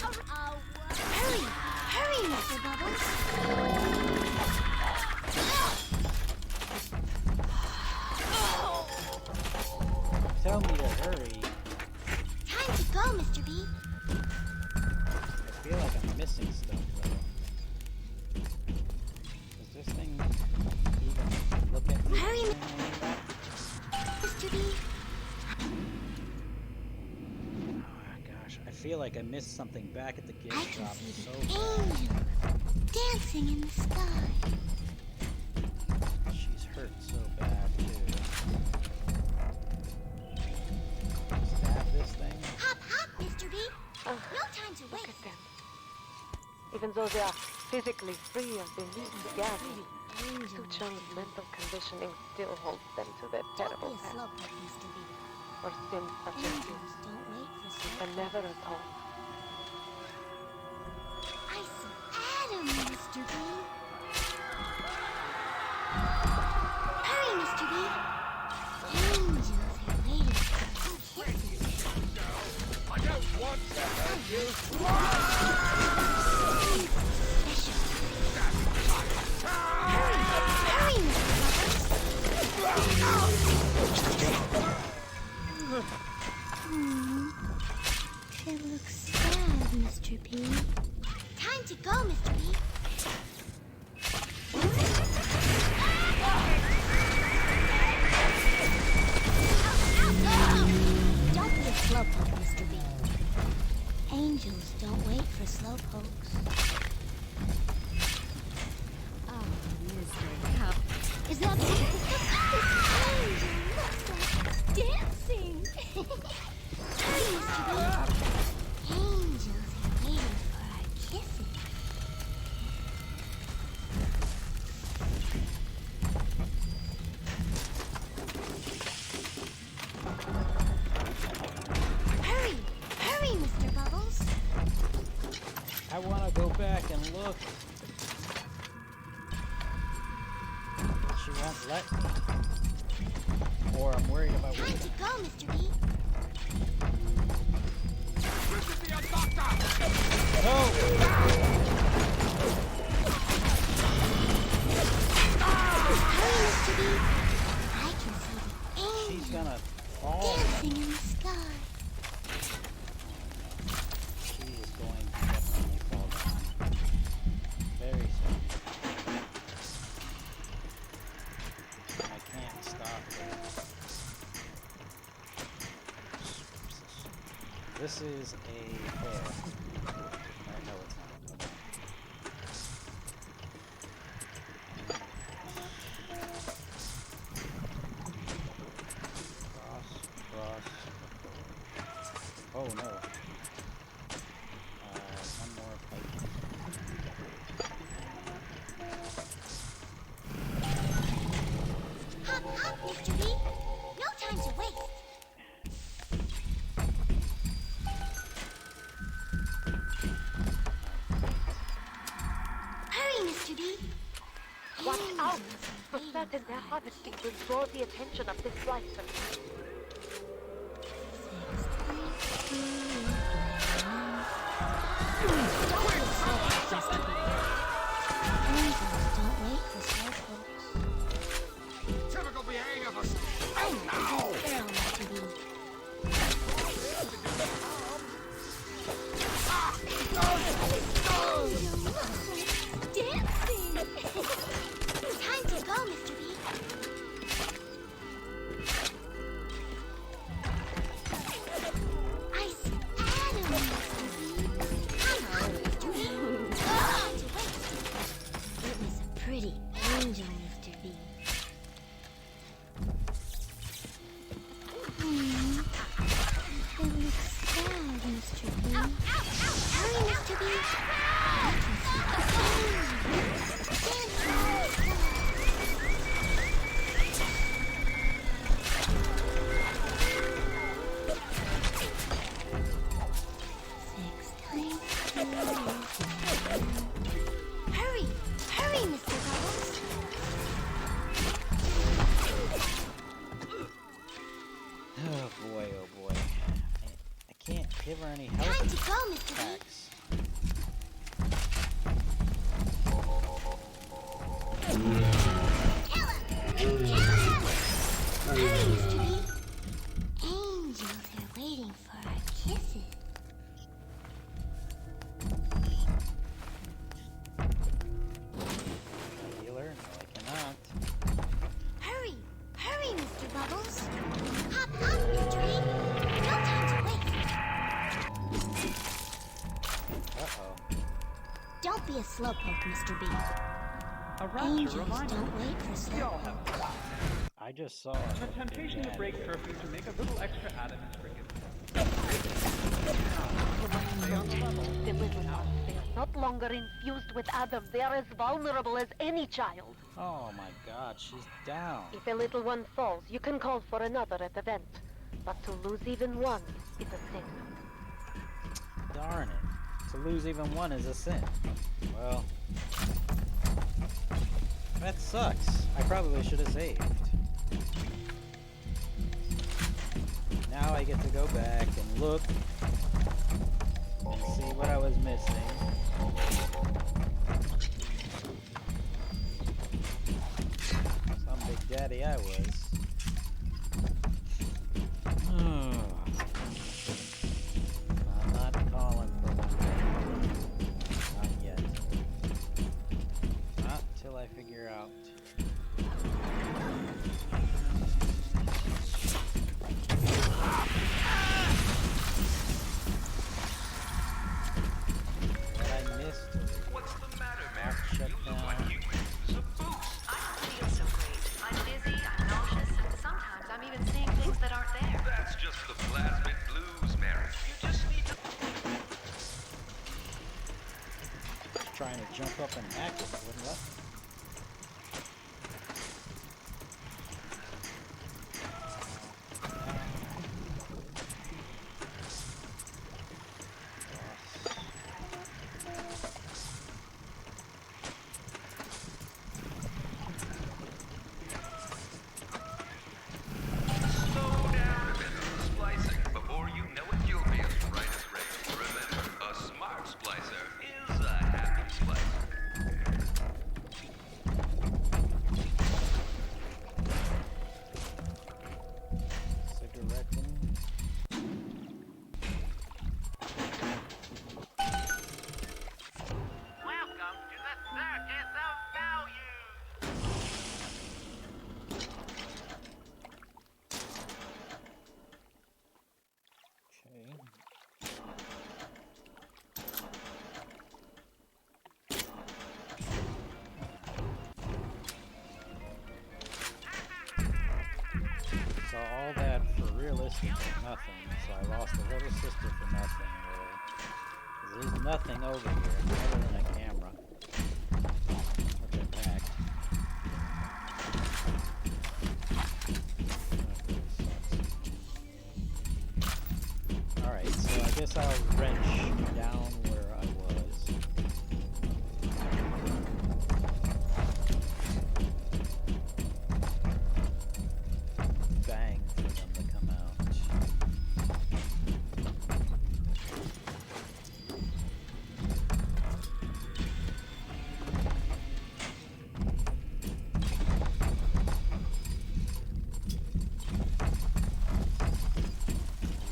Hurry! Hurry, Mr. Bubbles! Tell me to hurry. Time to go, Mr. B. I feel like I'm missing stuff though. Does this thing even look at me? Hurry, Mr. B. Oh gosh, I feel like I missed something back at the gift I can shop see so the bad. angel dancing in the sky. She's hurt so bad too. Stab this thing? Hop, hop, Mr. B. Oh, No time to look wait. at them. Even though they are physically free as they need to gather, Angel, Suchung's mental conditioning still holds them to their don't terrible be a past, slowpoke, Mr. B. or sins such as Angels his, don't wait for slowpokes. and never atone. I see Adam, Mr. B. Hurry, Mr. B. Angels are waiting for our kisses. I don't want to hurt you. Hurry, it looks sad, Mr. B. Time to go, Mr. B. Don't be a slowpoke, Mr. B. Angels don't wait for slowpokes. Oh, Mr. Cup. Is that this angel looks like dancing? Hurry, Mr. B. Angels are waiting for our kisses. Hurry! Hurry, Mr. Bubbles! I want to go back and look. But she won't let me. Or I'm worried about Time what. to go, Mr. B. Listen to your doctor! No! Hurry, Mr. B. I can see the She's angel gonna fall. dancing in the sky. She is going to definitely fall down. Very soon. I can't stop her. This is a hair. No, it's not. Cross. Oh no. One more pipe. Hop, hop, Mr. B. No time to waste. Hurry, Mr. B. Watch out! Angels For are waiting certain, their for harvesting will draw the attention of this slicer. Angels don't wait for slowpokes. Typical behavior for... Oh, no! Barrel, Mr. B. Dancing! Time to go, Mr. B. I see any Time health to go, Mr. B. packs. Kill him! Kill him! Hurry, Mr. B. Angels are waiting for our kisses. Healer? No, I cannot. Hurry! Hurry, Mr. Bubbles! Hop up, Mystery! No time to waste! Uh-oh. Don't be a slowpoke, Mr. B. A rapture Angels reminder. don't wait for We all slowpokes. have I just saw a it. temptation to break curfew to make a little extra added is forgiven. Stay on the level. The little ones, they are not longer infused with Adam. They are as vulnerable as any child. Oh my god, she's down. If a little one falls, you can call for another at the vent. But to lose even one is a sin. Darn it. To lose even one is a sin. Well, that sucks. I probably should have saved. Now I get to go back and look and see what I was missing. Some big daddy I was. I'm not calling for one. Not yet. Not till I figure out. What I missed. What's the matter, Mark shut down. you use a boost. I don't feel so great. I'm dizzy, I'm nauseous, and sometimes I'm even seeing things that aren't there. That's just the plasmic blues, Mary. You just need to... Trying to jump up and hack it, wouldn't let me. Slow down a bit on the splicing. Before you know it, you'll be as right as rain. Remember, a smart splicer is a happy splicer. Cigarette. Welcome to the Circus of Value. Okay. So all that for realistic nothing. So I lost a little sister for nothing, really. 'Cause there's nothing over here other than a camera. Which I packed. Alright, so I guess I'll wrench down where I was. Bang for them to come out.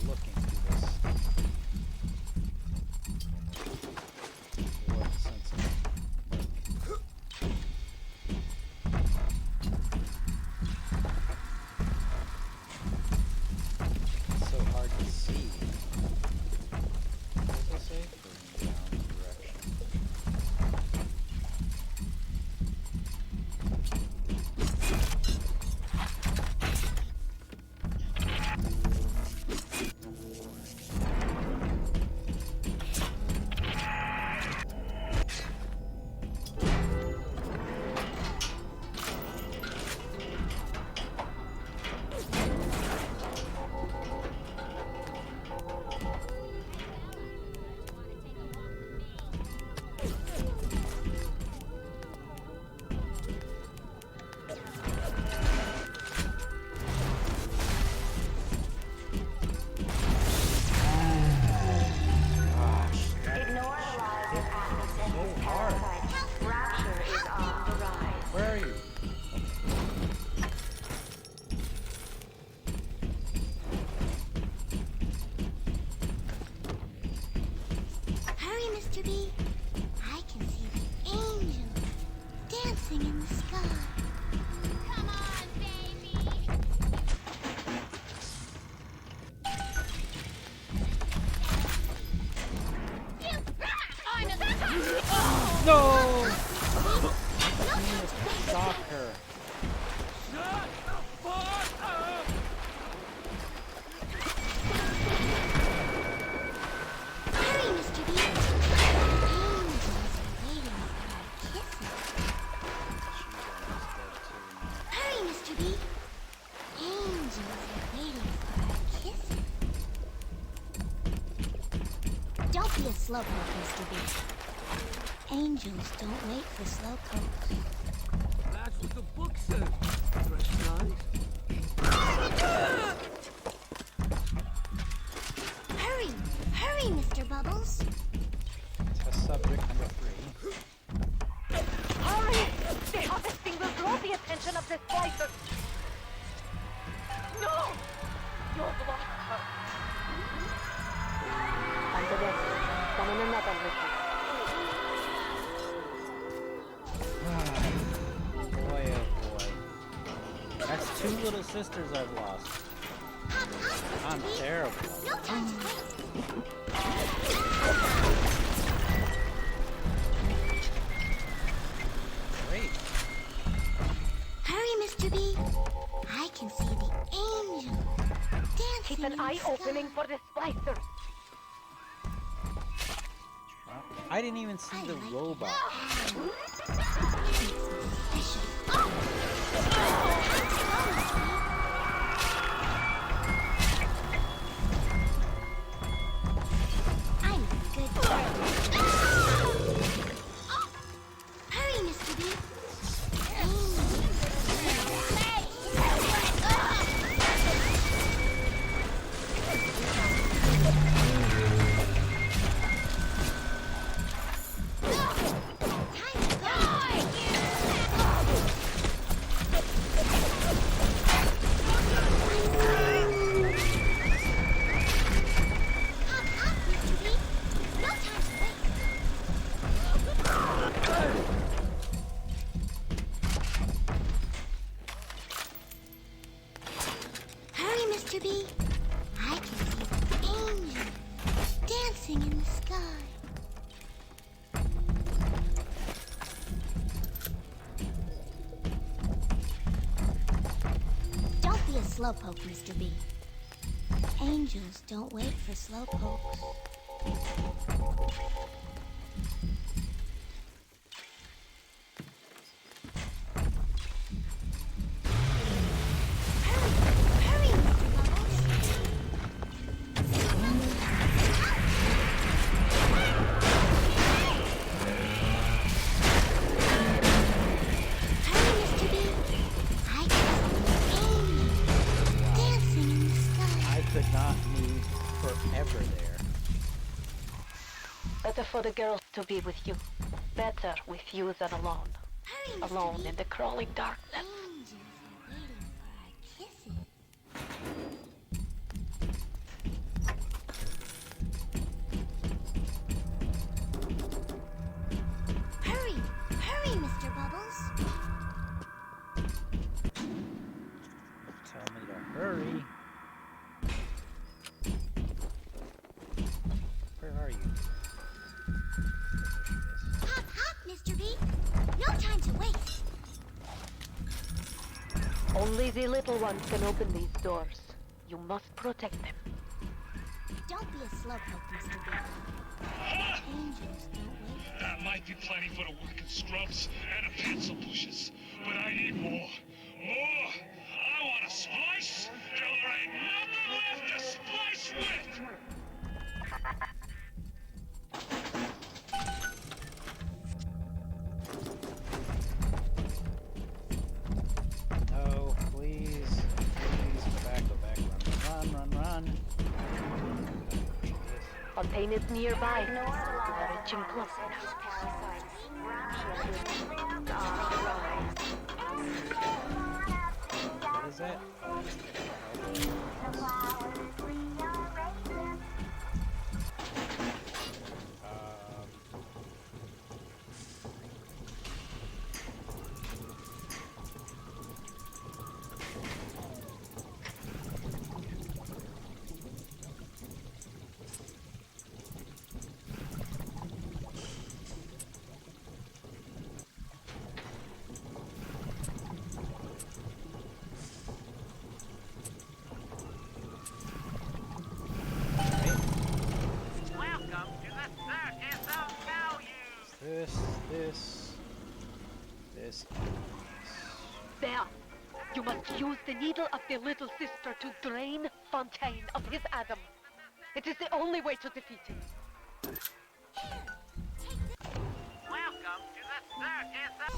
Looking through this so hard. Rapture is on the rise. Where are you? Hurry, Mr. B. I can see the angels dancing in the sky. Come on, baby. No! Shock her. Hurry, Mr. B. Angels are waiting for our kisses. Hurry, Mr. B. Angels are waiting for our kisses. Don't be a slowpoke, Mr. B. Angels don't wait for slowpokes. That's what the book says. Fresh eyes. Hurry! Hurry, Mr. Bubbles! Test subject number 3. Hurry! The harvesting will draw the attention of the splicer. No! You've lost her. And the rest, come on another mission. Boy, oh boy. That's 2 little sisters I've lost. I'm terrible. No time to wait. Great. Hurry, Mr. B. I can see the angels dancing Keep an in the eye sky. opening for the splicers. Well, I didn't even see the robot. I'm a good girl. Hurry, Mr. B. Hurry, Mr. B. I can see the angels dancing in the sky. Don't be a slowpoke, Mr. B. Angels don't wait for slowpokes. Hurry, Mr. Bubbles. Hurry, Mr. B. I can see angels dancing in the sky. I could not move forever there. Better for the girls to be with you. Better with you than alone. Hurry, Mr. Alone B. in the crawling darkness. Angels are waiting for our kisses. Hurry! Hurry, Mr. Bubbles! Tell me to hurry. Where are you? Hop, hop, Mr. B! No time to waste! Only the little ones can open these doors. You must protect them. Don't be a slowpoke, Mr. B. Angels don't wait. That might be plenty for the working scrubs and the pencil pushers, but I need more. More! I want to splice till there ain't nothing left to splice with! No, please. Please go back, run. Fontaine is nearby. We're reaching close now. this, this, and this. There! You must use the needle of the little sister to drain Fontaine of his Adam. It is the only way to defeat him. Welcome to the circus of...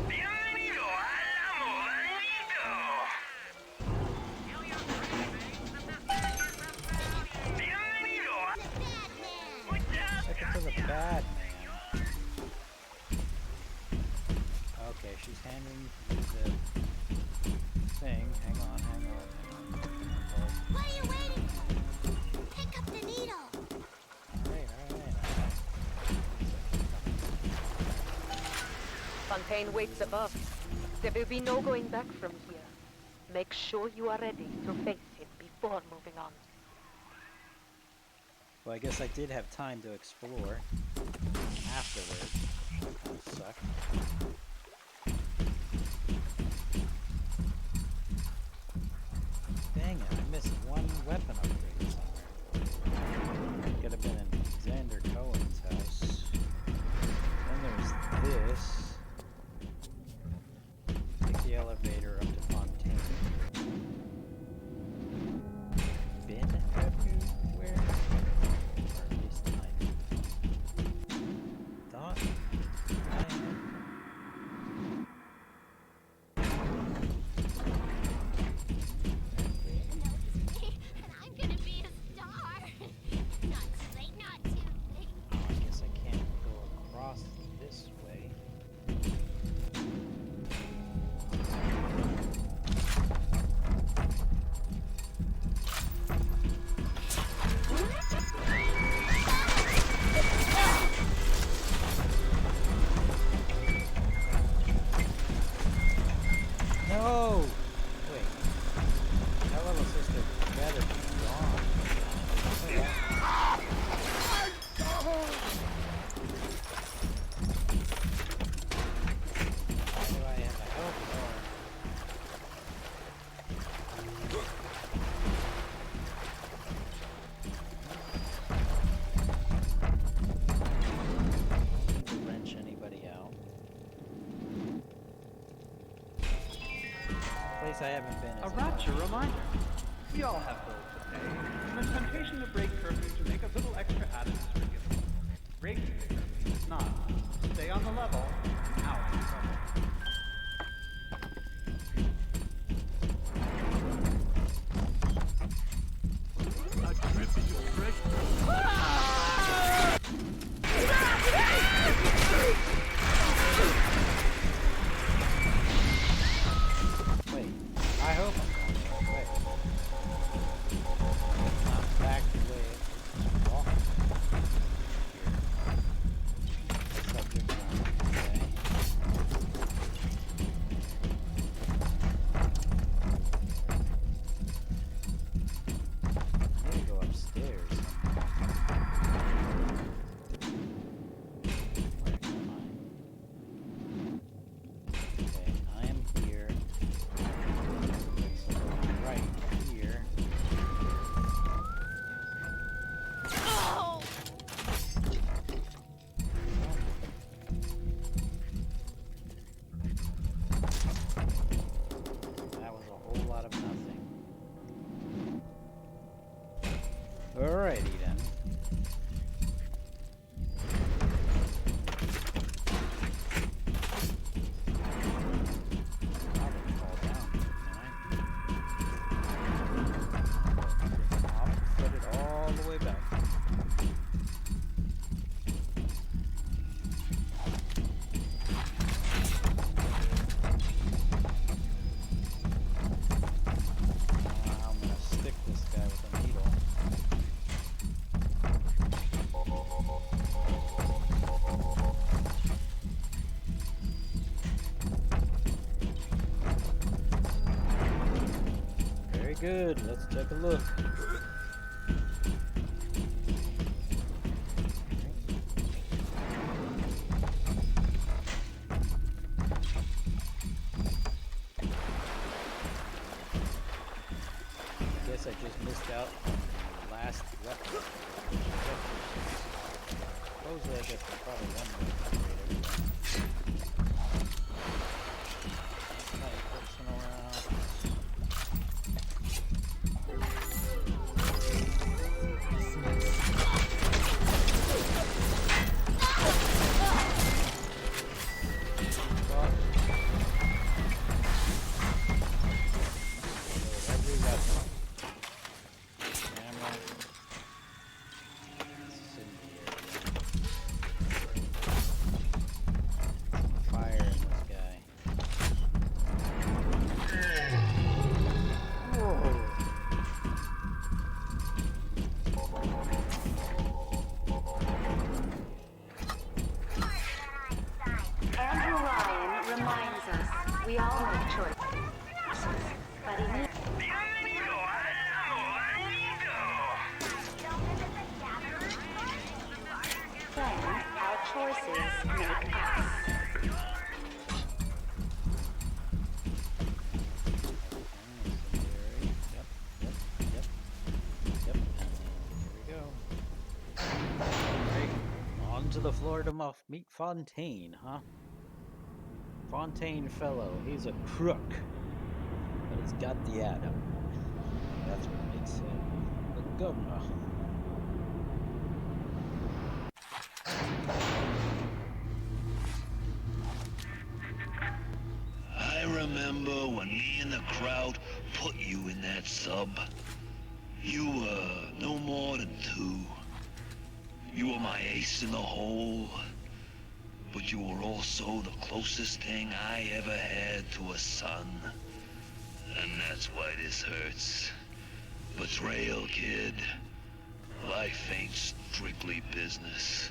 Bienvenido al amo Magneto. Kill your cravings in the circus of value. Bienvenido. Second to the bad man. Okay, she's handing you the thing. Hang on. What are you waiting for? Pick up the needle. Alright. Fontaine waits above. There will be no going back from here. Make sure you are ready to face him before moving on. Well, I guess I did have time to explore afterwards. That kind of sucked. Dang it, I missed one weapon upgrade somewhere. Could have been in Xander Cohen's house. Then there's this. Take the elevator up to Fontaine. Been everywhere? Or at least I thought I had. And I'm gonna be a star. Not too late, not too late. Oh, I guess I can't go across this way. No! Wait. That little sister better be gone. Why do I have a health bar? Need to wrench anybody out. Place I haven't been A is rapture reminder. We all have bills to pay, and the temptation to break curfew to make a little extra added is forgiven. Breaking the curfew is not. Stay on the level, out of trouble. A trip into fresh... Wait, I hope I'm going the right way. Not back the way it was walking. Subject mark, okay. I need to go upstairs. Where am I? Okay, I am here. So right here. That was a whole lot of nothing. Alrighty then. Probably fall down, can I? I'll put it all the way back. I'm gonna stick this guy with a needle. Very good. Let's take a look. Guess I just missed out on the last weapon. Supposedly, I guess there's probably one more. everybody needs. Then our choices make us. Yep. And here we go. Right. On to the floor to meet Fontaine, huh? Fontaine fellow, he's a crook, but he's got the atom. That's what makes him the governor. I remember when me and the crowd put you in that sub. You were no more than 2. You were my ace in the hole, but you were also the closest thing I ever had to a son. And that's why this hurts. Betrayal, kid. Life ain't strictly business.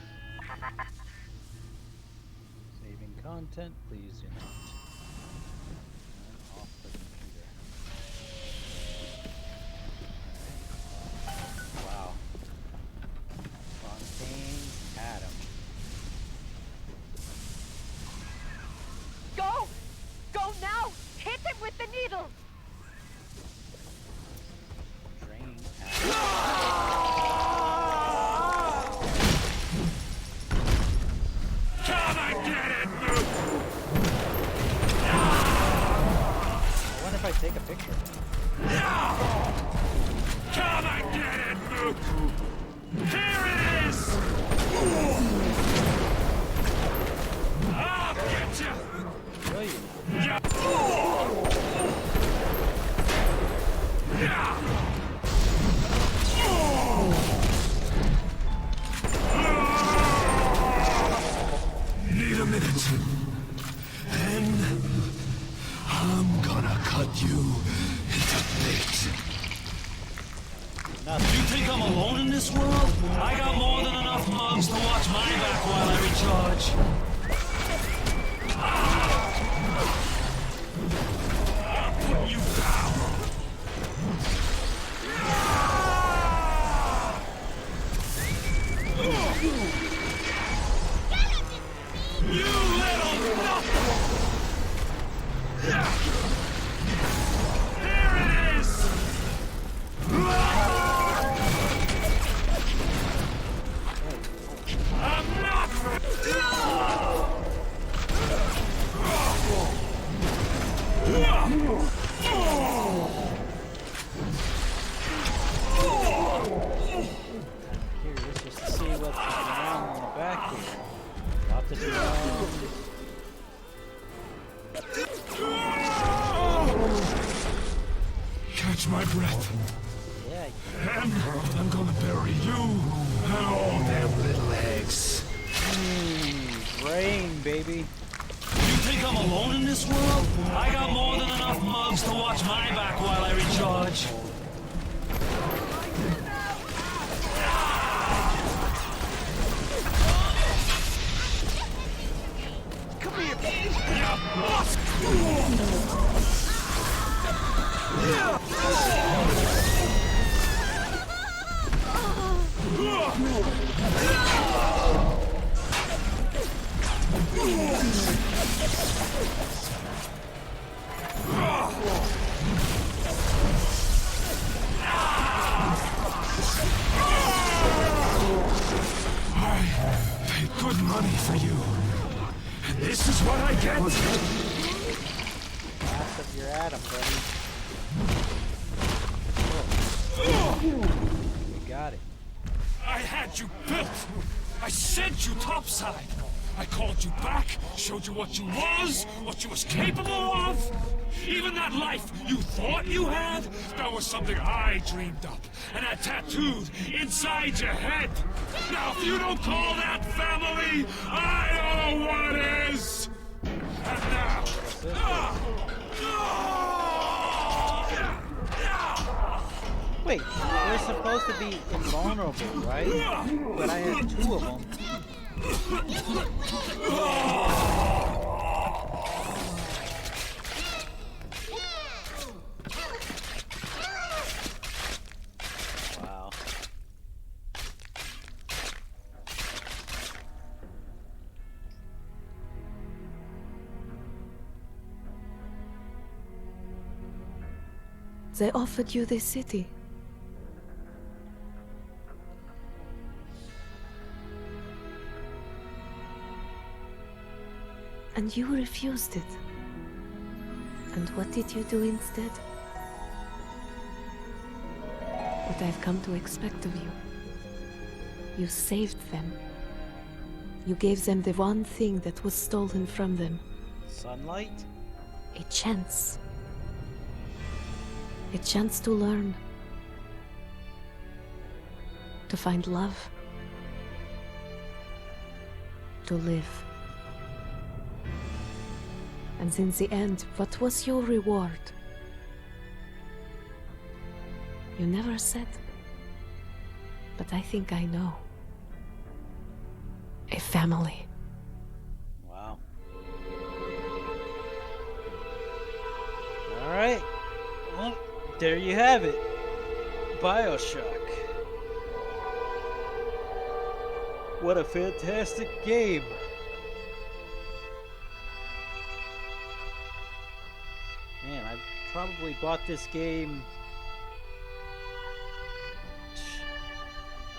Saving content, please do not. Turn off the computer. Alright. Wow. Fontaine's atom. Go! Go now! Hit him with the needle! Drain Can I get it, I wonder if I take a picture. Can I get it, Mook? Here it is! I'll get you! Will you? Yeah. Need a minute. And I'm gonna cut you into bits. You think I'm alone in this world? I got more than enough mugs to watch my back while I recharge. I'll put you down. You little nothing! Here it is! I'm not... Curious just to see what's going on in the back here. Lots of drones. Catch my breath. Yeah. And I'm gonna bury you and all them little eggs. Brain, baby. You think I'm alone in this world? I got more than enough mugs to watch my back while I recharge. Come here, you boss! I paid good money for you. And this is what I get? Last of your atom, buddy. You got it. I had you built. I sent you topside. I called you back, showed you what you was capable of. Even that life you thought you had, that was something I dreamed up and had tattooed inside your head. Now, if you don't call that family, I don't know what is. And now... Wait, they're supposed to be invulnerable, right? But I had 2 of them. They offered you this city. And you refused it. And what did you do instead? What I've come to expect of you. You saved them. You gave them the one thing that was stolen from them. Sunlight? A chance. A chance to learn. To find love. To live. And in the end, what was your reward? You never said. But I think I know. A family. Wow. Alright. Well, there you have it. Bioshock. What a fantastic game. Man, I probably bought this game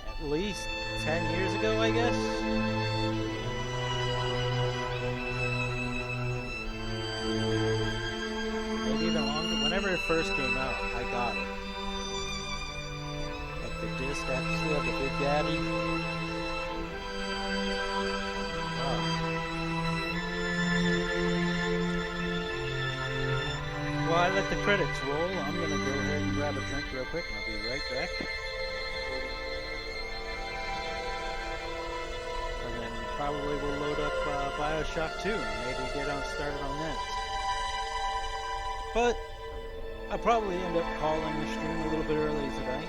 at least 10 years ago, I guess. Maybe even longer. Whenever it first came out, I got it. Like the disc, I still have the Big Daddy. Oh. While I let the credits roll, I'm gonna go ahead and grab a drink real quick and I'll be right back. And then probably we'll load up Bioshock 2 and maybe get started on that. But I'll probably end up calling the stream a little bit early tonight.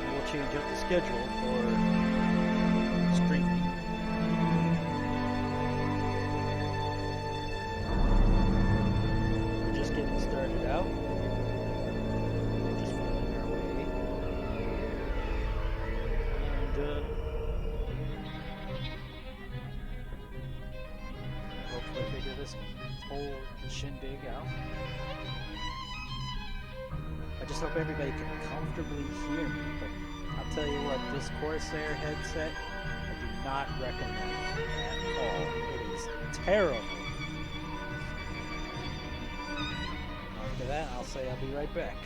And we'll change up the schedule for streaming. We're just getting started out. We're just finding our way. And hopefully figure this whole shindig out. I just hope everybody can comfortably hear me, but I'll tell you what, this Corsair headset, I do not recommend at all. It is terrible. After that, I'll say I'll be right back.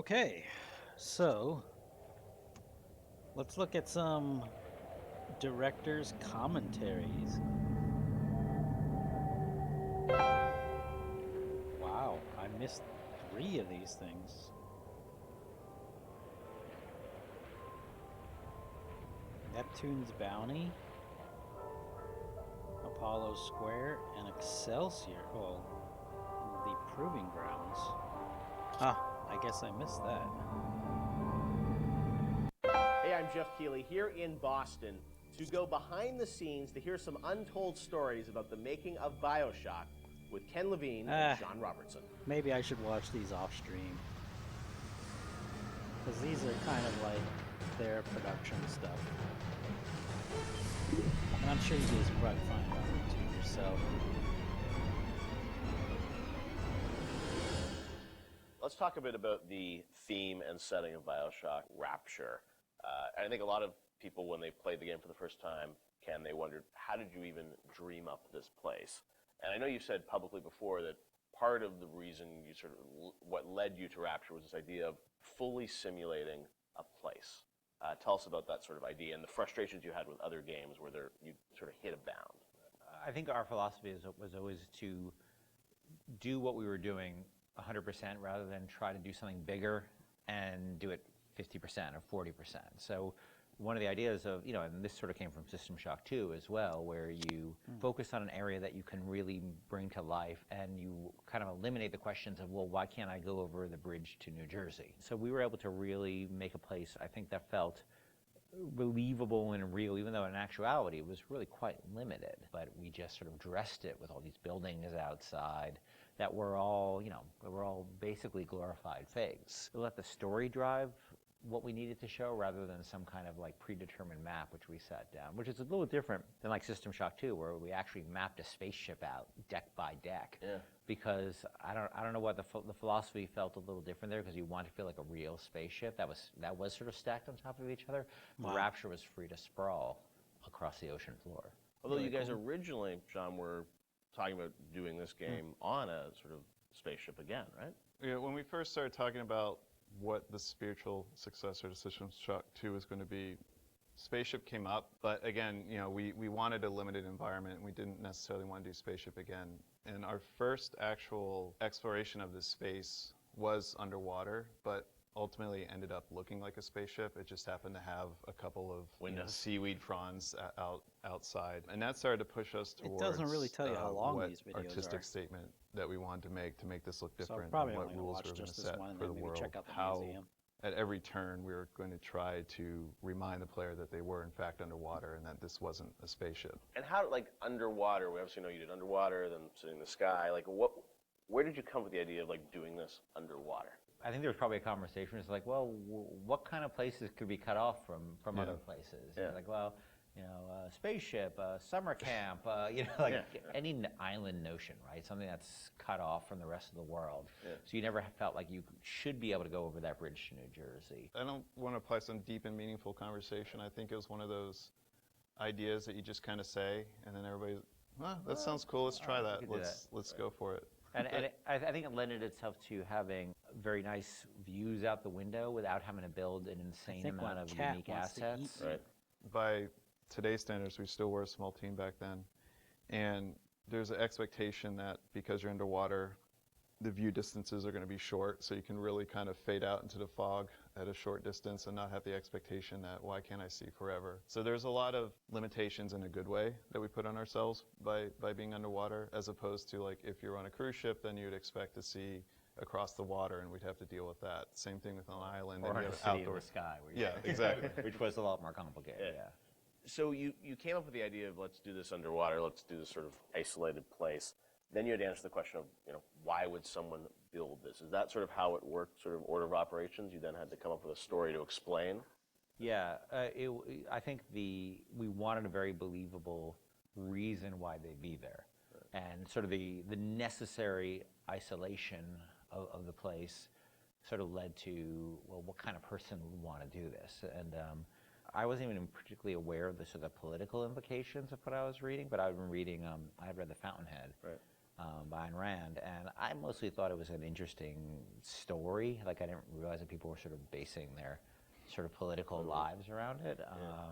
Okay, so let's look at some director's commentaries. Wow, I missed 3 of these things. Neptune's Bounty, Apollo Square, and Excelsior. Oh, the Proving Grounds. Ah, I guess I missed that. Hey, I'm Jeff Keighley here in Boston to go behind the scenes to hear some untold stories about the making of Bioshock with Ken Levine and Sean Robertson. Maybe I should watch these off stream. Because these are kind of like their production stuff. And I'm sure you guys probably find out too yourself. Let's talk a bit about the theme and setting of Bioshock, Rapture. I think a lot of people, when they played the game for the first time, Ken, they wondered, how did you even dream up this place? And I know you said publicly before that part of the reason you sort of, what led you to Rapture was this idea of fully simulating a place. Tell us about that sort of idea and the frustrations you had with other games where you sort of hit a bound. I think our philosophy was always to do what we were doing 100% rather than try to do something bigger and do it 50% or 40%. So one of the ideas of, and this sort of came from System Shock 2 as well, where you focus on an area that you can really bring to life and you kind of eliminate the questions of, well, why can't I go over the bridge to New Jersey? So we were able to really make a place, I think, that felt believable and real, even though in actuality it was really quite limited. But we just sort of dressed it with all these buildings outside that were all, basically glorified fakes. We let the story drive what we needed to show rather than some kind of like predetermined map which we sat down, which is a little different than like System Shock 2, where we actually mapped a spaceship out deck by deck. Yeah. Because I don't know what the philosophy felt a little different there, because you want to feel like a real spaceship that was sort of stacked on top of each other. Wow. Rapture was free to sprawl across the ocean floor. Although you guys originally, Sean, were talking about doing this game on a sort of spaceship again, right? Yeah, when we first started talking about what the spiritual successor to System Shock 2 was going to be, Spaceship came up, but again, we wanted a limited environment. We didn't necessarily want to do Spaceship again. And our first actual exploration of this space was underwater, but ultimately ended up looking like a spaceship. It just happened to have a couple of seaweed fronds outside. And that started to push us towards it doesn't really tell you how long what these videos artistic are. statement that we wanted to make this look different, so probably and what only rules watch we were going to just this set one and for then the maybe world. check out the How museum. at every turn we were going to try to remind the player that they were in fact underwater and that this wasn't a spaceship. And how, like, underwater, we obviously know you did underwater, then sitting in the sky, like, where did you come with the idea of, like, doing this underwater? I think there was probably a conversation. It's like, well, what kind of places could be cut off from other places? Yeah. Like, well, spaceship, summer camp, any island notion, right? Something that's cut off from the rest of the world. Yeah. So you never felt like you should be able to go over that bridge to New Jersey. I don't want to apply some deep and meaningful conversation. I think it was one of those ideas that you just kind of say, and then everybody's, that sounds cool. Let's try that. Let's go for it. And I think it lended itself to having very nice views out the window without having to build an insane amount of unique assets. Right. By today's standards, we still were a small team back then. And there's an expectation that because you're underwater, the view distances are going to be short, so you can really kind of fade out into the fog at a short distance and not have the expectation that, why can't I see forever? So there's a lot of limitations in a good way that we put on ourselves by being underwater, as opposed to, like, if you're on a cruise ship, then you'd expect to see across the water, and we'd have to deal with that. Same thing with an island. Or and on you a have city outdoor in the sky. Yeah, exactly. Which was a lot more complicated, yeah. So you came up with the idea of, let's do this underwater, let's do this sort of isolated place. Then you had to answer the question of, why would someone build this? Is that sort of how it worked, sort of order of operations? You then had to come up with a story to explain? Yeah, I think we wanted a very believable reason why they'd be there. And sort of the necessary isolation of the place sort of led to, well, what kind of person would want to do this? And I wasn't even particularly aware of the sort of political implications of what I was reading, but I've been reading, I had read The Fountainhead. Right. by Ayn Rand, and I mostly thought it was an interesting story. Like, I didn't realize that people were sort of basing their sort of political lives around it,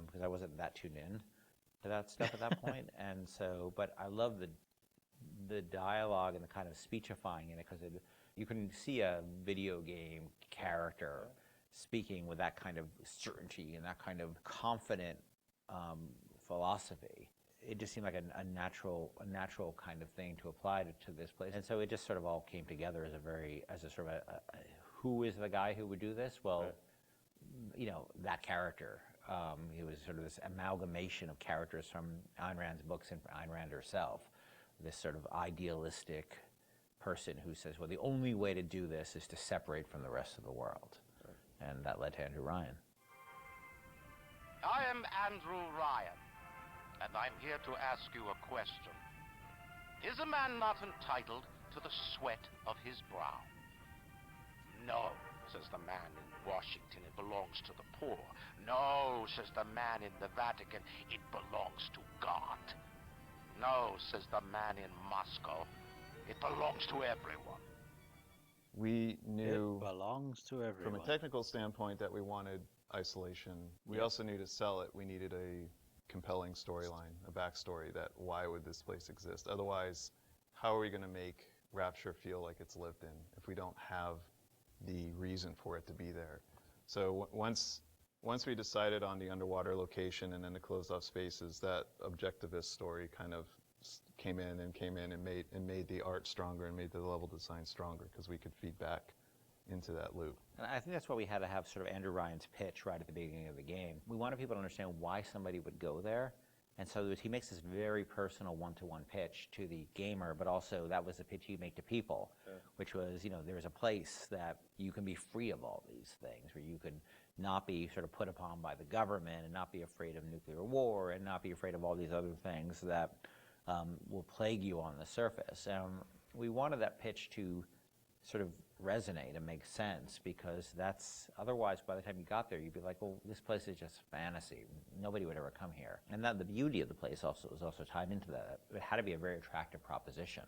because I wasn't that tuned in to that stuff at that point. And so, but I love the dialogue and the kind of speechifying in it, because you can see a video game character speaking with that kind of certainty and that kind of confident philosophy. It just seemed like a natural kind of thing to apply to this place. And so it just sort of all came together as a sort of who is the guy who would do this? Well, you know, that character. He was sort of this amalgamation of characters from Ayn Rand's books and Ayn Rand herself. This sort of idealistic person who says, well, the only way to do this is to separate from the rest of the world. And that led to Andrew Ryan. I am Andrew Ryan, and I'm here to ask you a question. Is a man not entitled to the sweat of his brow? No, says the man in Washington, it belongs to the poor. No, says the man in the Vatican, it belongs to God. No, says the man in Moscow, it belongs to everyone. We knew it belongs to everyone. From a technical standpoint that we wanted isolation. We also knew to sell it, we needed a compelling storyline, a backstory that why would this place exist? Otherwise, how are we going to make Rapture feel like it's lived in if we don't have the reason for it to be there? So once we decided on the underwater location and then the closed off spaces, that objectivist story kind of came in and made the art stronger and made the level design stronger, because we could feed back into that loop. And I think that's why we had to have sort of Andrew Ryan's pitch right at the beginning of the game. We wanted people to understand why somebody would go there. And so he makes this very personal one-to-one pitch to the gamer, but also that was the pitch he'd make to people, which was, you know, there's a place that you can be free of all these things, where you can not be sort of put upon by the government and not be afraid of nuclear war and not be afraid of all these other things that will plague you on the surface. We wanted that pitch to sort of resonate and make sense, because that's, otherwise by the time you got there you'd be like, well, this place is just fantasy, nobody would ever come here. And that the beauty of the place also was also tied into that. It had to be a very attractive proposition,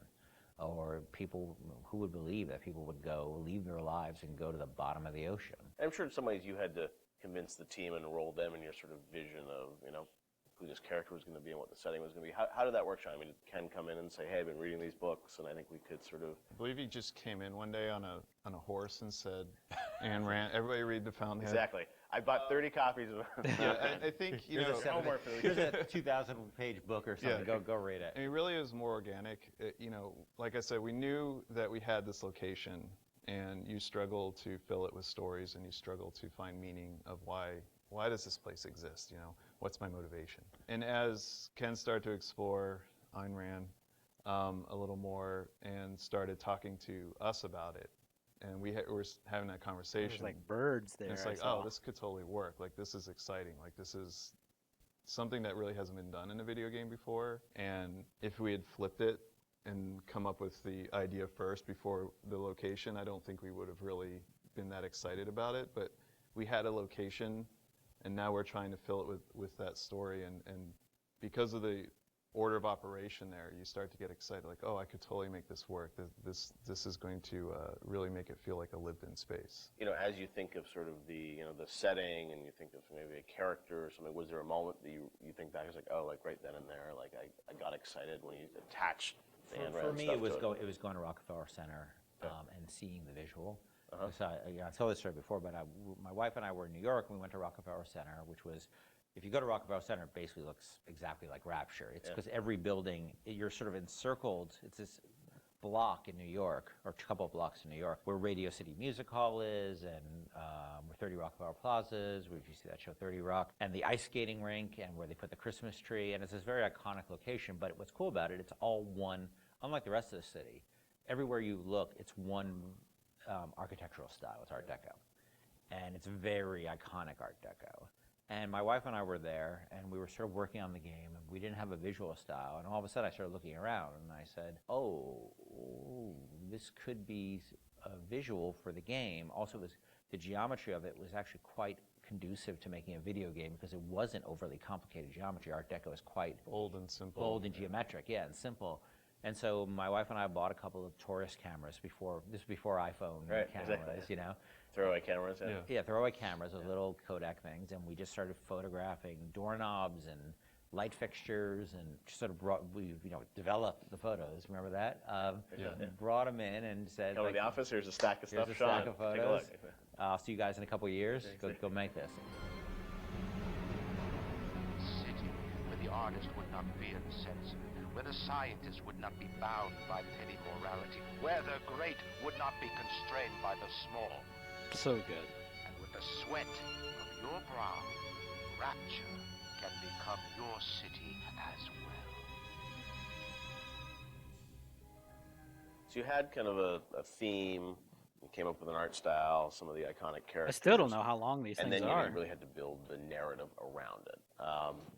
or people who would believe that people would go leave their lives and go to the bottom of the ocean. I'm sure in some ways you had to convince the team and enroll them in your sort of vision of, you know, who this character was going to be and what the setting was going to be. How did that work, Sean? I mean, did Ken come in and say, hey, I've been reading these books, and I think we could sort of... I believe he just came in one day on a horse and said, Ayn Rand, everybody read The Fountainhead. Exactly. I bought 30 copies of it. Yeah, I think, you know... Here's a 2,000-page book or something. Yeah. Go read it. I mean, really, it was more organic. You know, like I said, we knew that we had this location, and you struggle to fill it with stories, and you struggle to find meaning of why does this place exist, you know? What's my motivation? And as Ken started to explore Ayn Rand a little more and started talking to us about it, and we were having that conversation. There's like birds there. And it's like, oh, this could totally work. Like, this is exciting. Like, this is something that really hasn't been done in a video game before. And if we had flipped it and come up with the idea first before the location, I don't think we would have really been that excited about it. But we had a location, and now we're trying to fill it with that story. And because of the order of operation there, you start to get excited, like, oh, I could totally make this work. This is going to really make it feel like a lived-in space. You know, as you think of sort of the, you know, the setting, and you think of maybe a character or something, was there a moment that you think back, it's like, oh, like right then and there, like I got excited when you attached the Ayn Rand For me, stuff it was to it was going to Rockefeller Center and seeing the visual. So I told this story before, but my wife and I were in New York, and we went to Rockefeller Center, which was, if you go to Rockefeller Center, it basically looks exactly like Rapture. It's because every building, you're sort of encircled. It's this block in New York, or a couple of blocks in New York, where Radio City Music Hall is, and where 30 Rockefeller Plaza is, where you see that show 30 Rock, and the ice skating rink, and where they put the Christmas tree, and it's this very iconic location. But what's cool about it, it's all one, unlike the rest of the city. Everywhere you look, it's one architectural style. It's Art Deco, and it's very iconic Art Deco. And my wife and I were there, and we were sort of working on the game, and we didn't have a visual style. And all of a sudden, I started looking around, and I said, oh, this could be a visual for the game. Also, the geometry of it was actually quite conducive to making a video game, because it wasn't overly complicated geometry. Art Deco is quite bold and simple. Bold and geometric, and simple. And so my wife and I bought a couple of tourist cameras before iPhone Right, cameras, exactly. you know. Throwaway cameras, yeah. Yeah, throwaway cameras, those little Kodak things, and we just started photographing doorknobs and light fixtures, and just sort of developed the photos. Remember that? Brought them in and said, Come to the office. Here's a stack of stuff. Here's a Sean, stack of photos. take a look. I'll see you guys in a couple of years. Go make this. City where the artist would not fear the censor, where the scientist would not be bound by petty morality, where the great would not be constrained by the small. So good. And with the sweat of your brow, Rapture can become your city as well. So you had kind of a theme. You came up with an art style, some of the iconic characters. I still don't know how long these things are. And then are. you really had to build the narrative around it.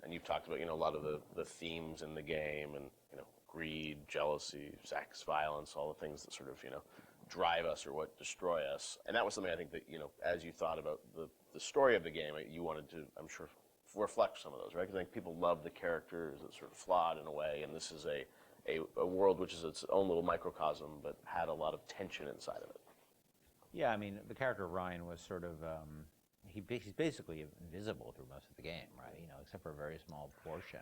And you've talked about, a lot of the themes in the game, and greed, jealousy, sex, violence, all the things that sort of drive us or what destroy us. And that was something I think that as you thought about the story of the game, you wanted to, I'm sure, reflect some of those, right? Because I think people love the characters. It's sort of flawed in a way, and this is a world which is its own little microcosm, but had a lot of tension inside of it. Yeah, I mean, the character of Ryan was sort of, he's basically invisible through most of the game, right? Except for a very small portion.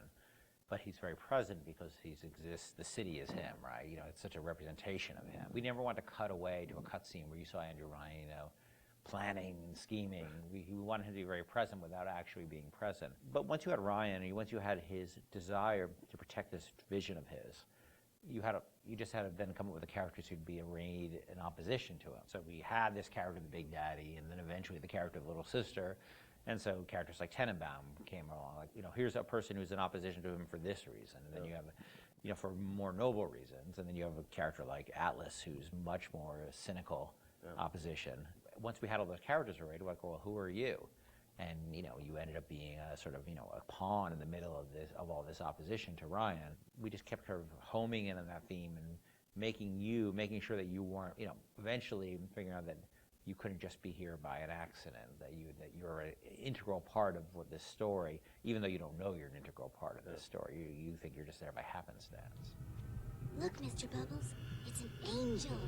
But he's very present because he exists, the city is him, right? It's such a representation of him. We never want to cut away to a cutscene where you saw Andrew Ryan, planning and scheming. We wanted him to be very present without actually being present. But once you had Ryan, and once you had his desire to protect this vision of his, you just had to then come up with the characters who'd be arrayed in opposition to him. So we had this character, the Big Daddy, and then eventually the character of Little Sister. And so characters like Tenenbaum came along, like, here's a person who's in opposition to him for this reason. And then you have, for more noble reasons. And then you have a character like Atlas, who's much more cynical opposition. Once we had all those characters arrayed, we're like, well, who are you? And, you ended up being a sort of, a pawn in the middle of all this opposition to Ryan. We just kept kind of homing in on that theme and making sure that you weren't, eventually figuring out that you couldn't just be here by an accident, that you're an integral part of this story, even though you don't know you're an integral part of this story. You think you're just there by happenstance. Look, Mr. Bubbles, it's an angel.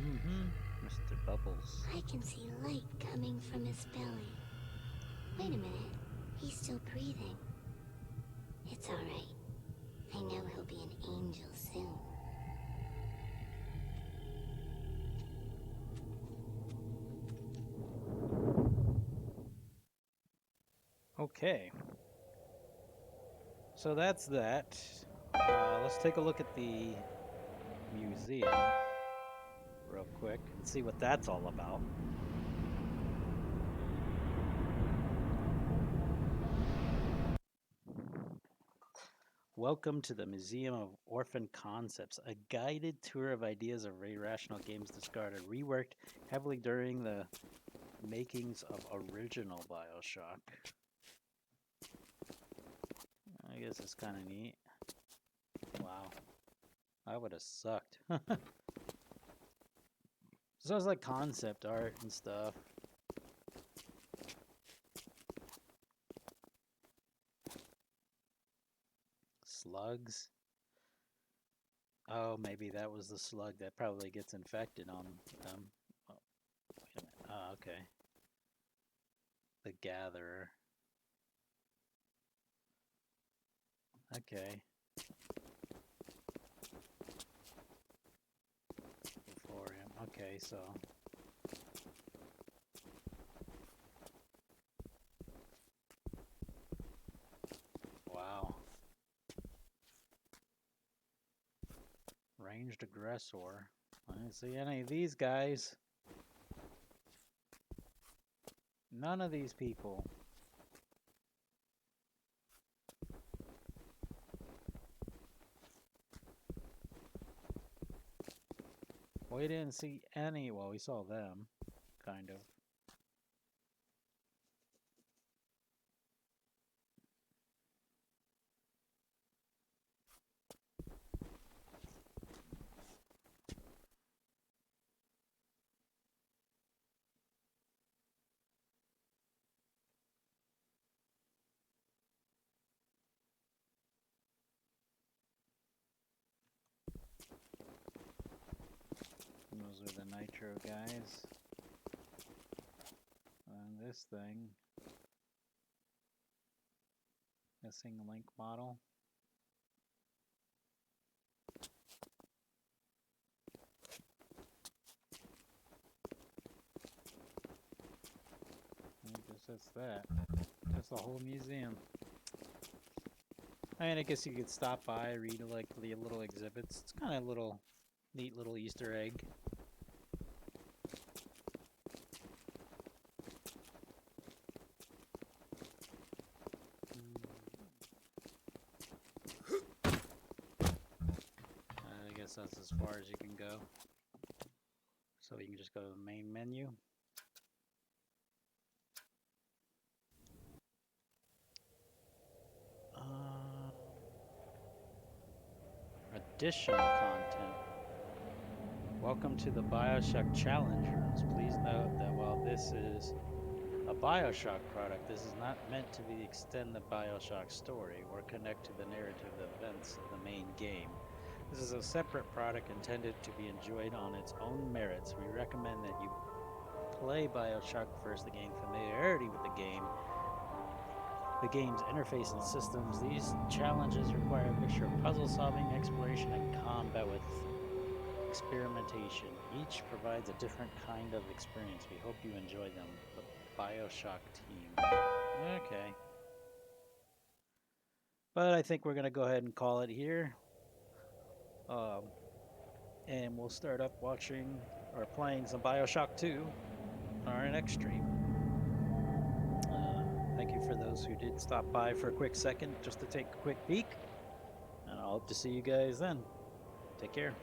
Mm-hmm. Mr. Bubbles. I can see light coming from his belly. Wait a minute, he's still breathing. It's all right. I know he'll be an angel soon. Okay. So that's that. Let's take a look at the museum real quick and see what that's all about. Welcome to the Museum of Orphan Concepts, a guided tour of ideas of irrational games discarded, reworked heavily during the makings of original Bioshock. I guess it's kind of neat. Wow. I would have sucked. So it's like concept art and stuff. Slugs. Oh, maybe that was the slug that probably gets infected on them. Oh, wait a minute. Oh, okay. The Gatherer. Okay. Before him. Okay, so. Wow. Ranged aggressor. I didn't see any of these guys. None of these people. We didn't see any. Well, we saw them, kind of. Those are the nitro guys. And this thing. Missing link model. I guess that's that. That's the whole museum. I mean, I guess you could stop by, read like the little exhibits. It's kind of a little neat little Easter egg. I guess that's as far as you can go. So you can just go to the main menu. Additional content. Welcome to the Bioshock challenge rooms. Please note that while this is a Bioshock product, this is not meant to extend the Bioshock story or connect to the narrative events of the main game. This is a separate product intended to be enjoyed on its own merits. We recommend that you play Bioshock first to gain familiarity with the game's interface and systems. These challenges require a mixture of puzzle solving, exploration, and combat with experimentation. Each provides a different kind of experience. We hope you enjoy them. The Bioshock team. Okay. But I think we're going to go ahead and call it here. And we'll start up watching or playing some Bioshock 2 on our next stream. Thank you for those who did stop by for a quick second just to take a quick peek. And I hope to see you guys then. Take care.